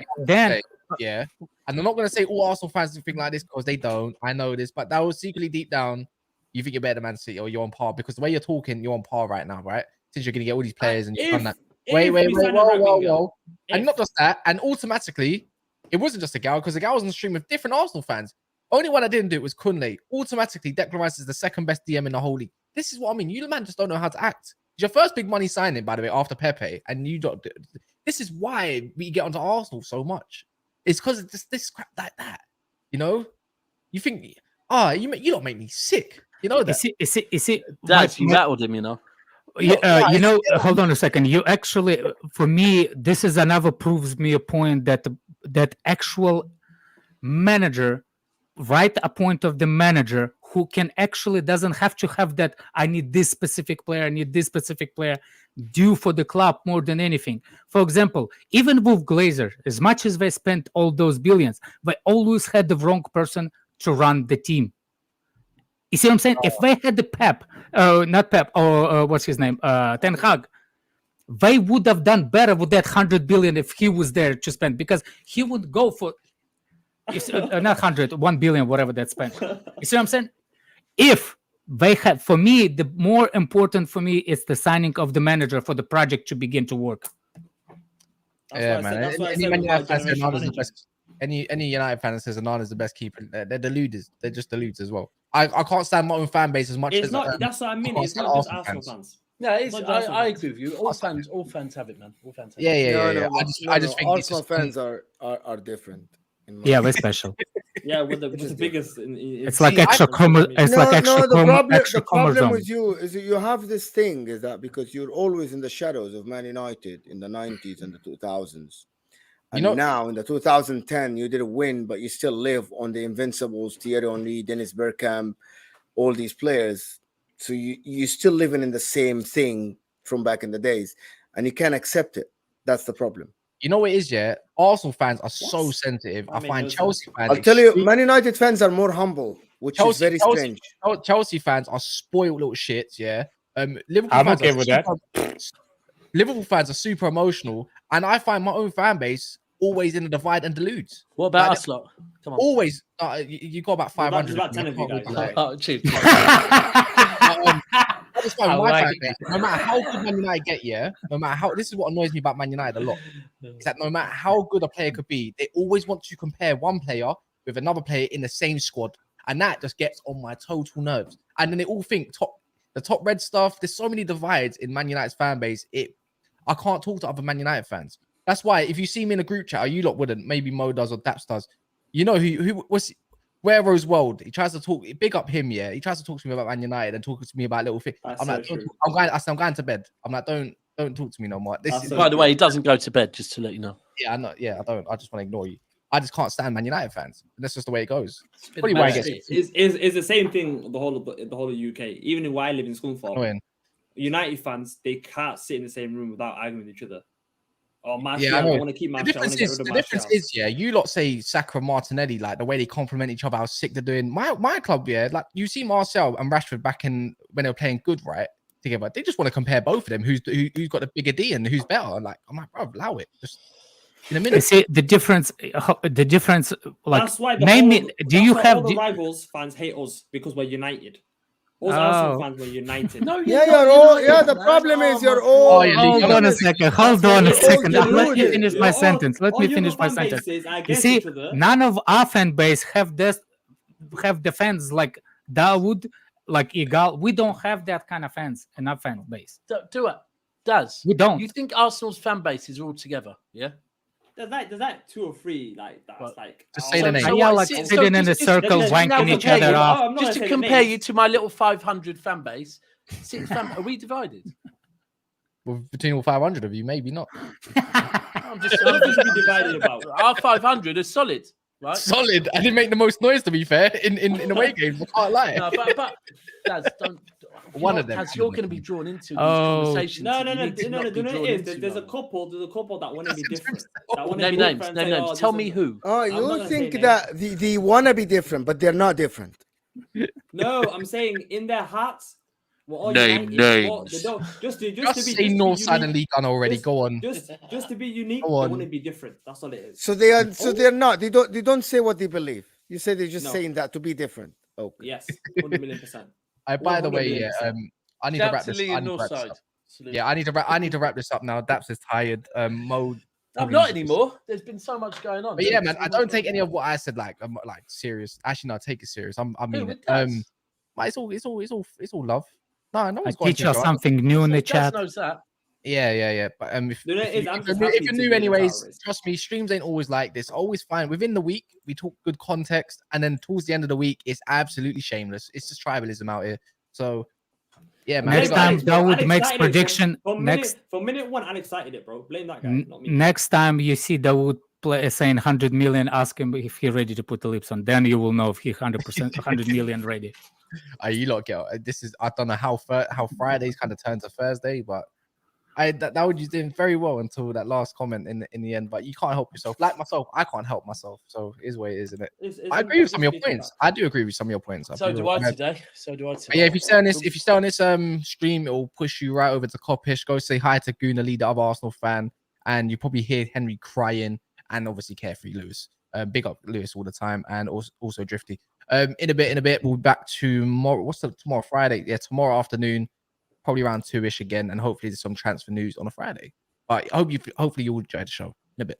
yeah, and I'm not going to say all Arsenal fans think like this because they don't. I know this, but that was secretly deep down. You think you're better than Man City or you're on par because the way you're talking, you're on par right now, right? Since you're going to get all these players and you've done that. Wait, whoa. And not just that, and automatically, it wasn't just Egal because Egal was on the stream with different Arsenal fans. Only one I didn't do it was Kunle. Automatically, Declan Rice is the second best DM in the whole league. This is what I mean. You, man, just don't know how to act. It's your first big money signing, by the way, after Pepe, and you don't. This is why we get onto Arsenal so much. It's because of this crap like that. You think, you don't make me sick. You know that. Is it? Dad, you rattled him, Hold on a second. You actually, for me, this is another proves me a point that actual manager, right? A point of the manager who can actually doesn't have to have that. I need this specific player. Do for the club more than anything. For example, even with Glazer, as much as they spent all those billions, they always had the wrong person to run the team. You see what I'm saying? If they had the not Pep, or what's his name, Ten Hag, they would have done better with that 100 billion if he was there to spend, because he would go for not 100, 1 billion, whatever that spent. You see what I'm saying? If they had, for me, the more important for me is the signing of the manager for the project to begin to work. Yeah, man. Any United fan that says Onana is the best keeper, they're deluders. They're just deludes as well. I can't stand my own fan base as much as that's what I mean. It's not just Arsenal fans. No, I agree with you. All fans have it, man. All fans have it. Yeah. I just think Arsenal fans are different. Yeah, we're special. Yeah, with the biggest. It's like extra The problem with you is that you have this thing is that because you're always in the shadows of Man United in the 90s and the 2000s. And now in the 2010, you didn't win, but you still live on the Invincibles, Thierry Henry, Dennis Bergkamp, all these players. So you're still living in the same thing from back in the days, and you can't accept it. That's the problem. You know what it is, yeah? Arsenal fans are so sensitive. I find Chelsea fans... I'll tell you, Man United fans are more humble, which is very strange. Chelsea fans are spoiled little shits, yeah? Liverpool I'm fans okay with that. Liverpool fans are super emotional, and I find my own fan base always in the divide and deludes. What about us lot? Come on. Always. You got about 500. About 10 of you guys. Oh, cheap. this is my fan base. No matter how good Man United get, no matter how, this is what annoys me about Man United a lot. Is that no matter how good a player could be, they always want to compare one player with another player in the same squad. And that just gets on my total nerves. And then they all think the top red stuff. There's so many divides in Man United's fan base. I can't talk to other Man United fans. That's why if you see me in a group chat, or you lot wouldn't, maybe Mo does or Daps does. You know who was Guerrero's world. He tries to talk, big up him, yeah. He tries to talk to me about Man United and talking to me about little things. I'm like, I'm going to bed. I'm like, don't talk to me no more. By the way, he doesn't go to bed, just to let you know. Yeah, I know. Yeah, I don't. I just want to ignore you. I just can't stand Man United fans. That's just the way it goes. Probably why it's the same thing the whole of UK. Even where I live in Scunthorpe, United fans, they can't sit in the same room without arguing with each other. Oh, I want to keep my The difference is, you lot say Saka and Martinelli, like the way they compliment each other, how sick they're doing. My club, like you see Marcel and Rashford back in when they were playing good, right? Together. They just want to compare both of them. Who's got the bigger D and who's better? I'm like, bro, allow it. Just in a minute. See the difference. Like, that's why the rivals fans hate us because we're united. All Arsenal fans were united. The problem is you're all. Hold on a second. Let me finish my sentence. You see, none of our fan base have the fans like Dawood, like Egal. We don't have that kind of fans in our fan base. We don't. You think Arsenal's fan base is all together? Yeah. There's like 2 or 3 like that's like just say the name. Sitting in a circle, wanking each other off. Just to compare you to my little 500 fan base. Are we divided? Well, between all 500 of you, maybe not. I'm just be divided about. Our 500 is solid, right? Solid. I didn't make the most noise, to be fair, in away games. I can't lie. No, but Daz, don't. One of them. You're going to be drawn into these conversations. No. There's a couple that want to be different. Name names. Tell me who. Oh, you think that they want to be different, but they're not different. No, I'm saying in their hearts. Name names. Just to be say North Side and League on already. Go on. Just to be unique. They want to be different. That's all it is. So they are. So they're not. They don't say what they believe. You say they're just saying that to be different. Okay. Yes, 100,000,000%. By the way, I need to wrap this up. I need to wrap this up now. Daps is tired. Mo, I'm not anymore. There's been so much going on. But yeah, man, I don't take any of what I said like serious. Actually, no, I take it serious. I mean it. But it's all love. No one's going to teach us something new in the chat. Knows that. Yeah. But if you're new, anyways, trust me, streams ain't always like this. Always fine. Within the week, we talk good context, and then towards the end of the week, it's absolutely shameless. It's just tribalism out here. So, yeah, man. Next time, Dawood makes prediction. For minute 1, Alex cited it, bro. Blame that guy, not me. Next time you see Dawood saying 100 million, ask him if he's ready to put the lips on. Then you will know if he's 100% 100 million ready. You lot get this is. I don't know how Fridays kind of turn to Thursday, but. That would you doing very well until that last comment in the end, but you can't help yourself. Like myself, I can't help myself. So it is what it is, isn't it? I agree with some of your points. I do agree with some of your points. So do I today. But yeah, if you stay on this stream, it will push you right over to Coppish. Go say hi to Guna Lee, the other Arsenal fan, and you probably hear Henry crying, and obviously Carefree Lewis. Big up Lewis all the time, and also Drifty. In a bit, we'll be back tomorrow. Tomorrow? Friday? Yeah, tomorrow afternoon. Probably around 2-ish again, and hopefully there's some transfer news on a Friday. But hopefully you'll enjoy the show in a bit.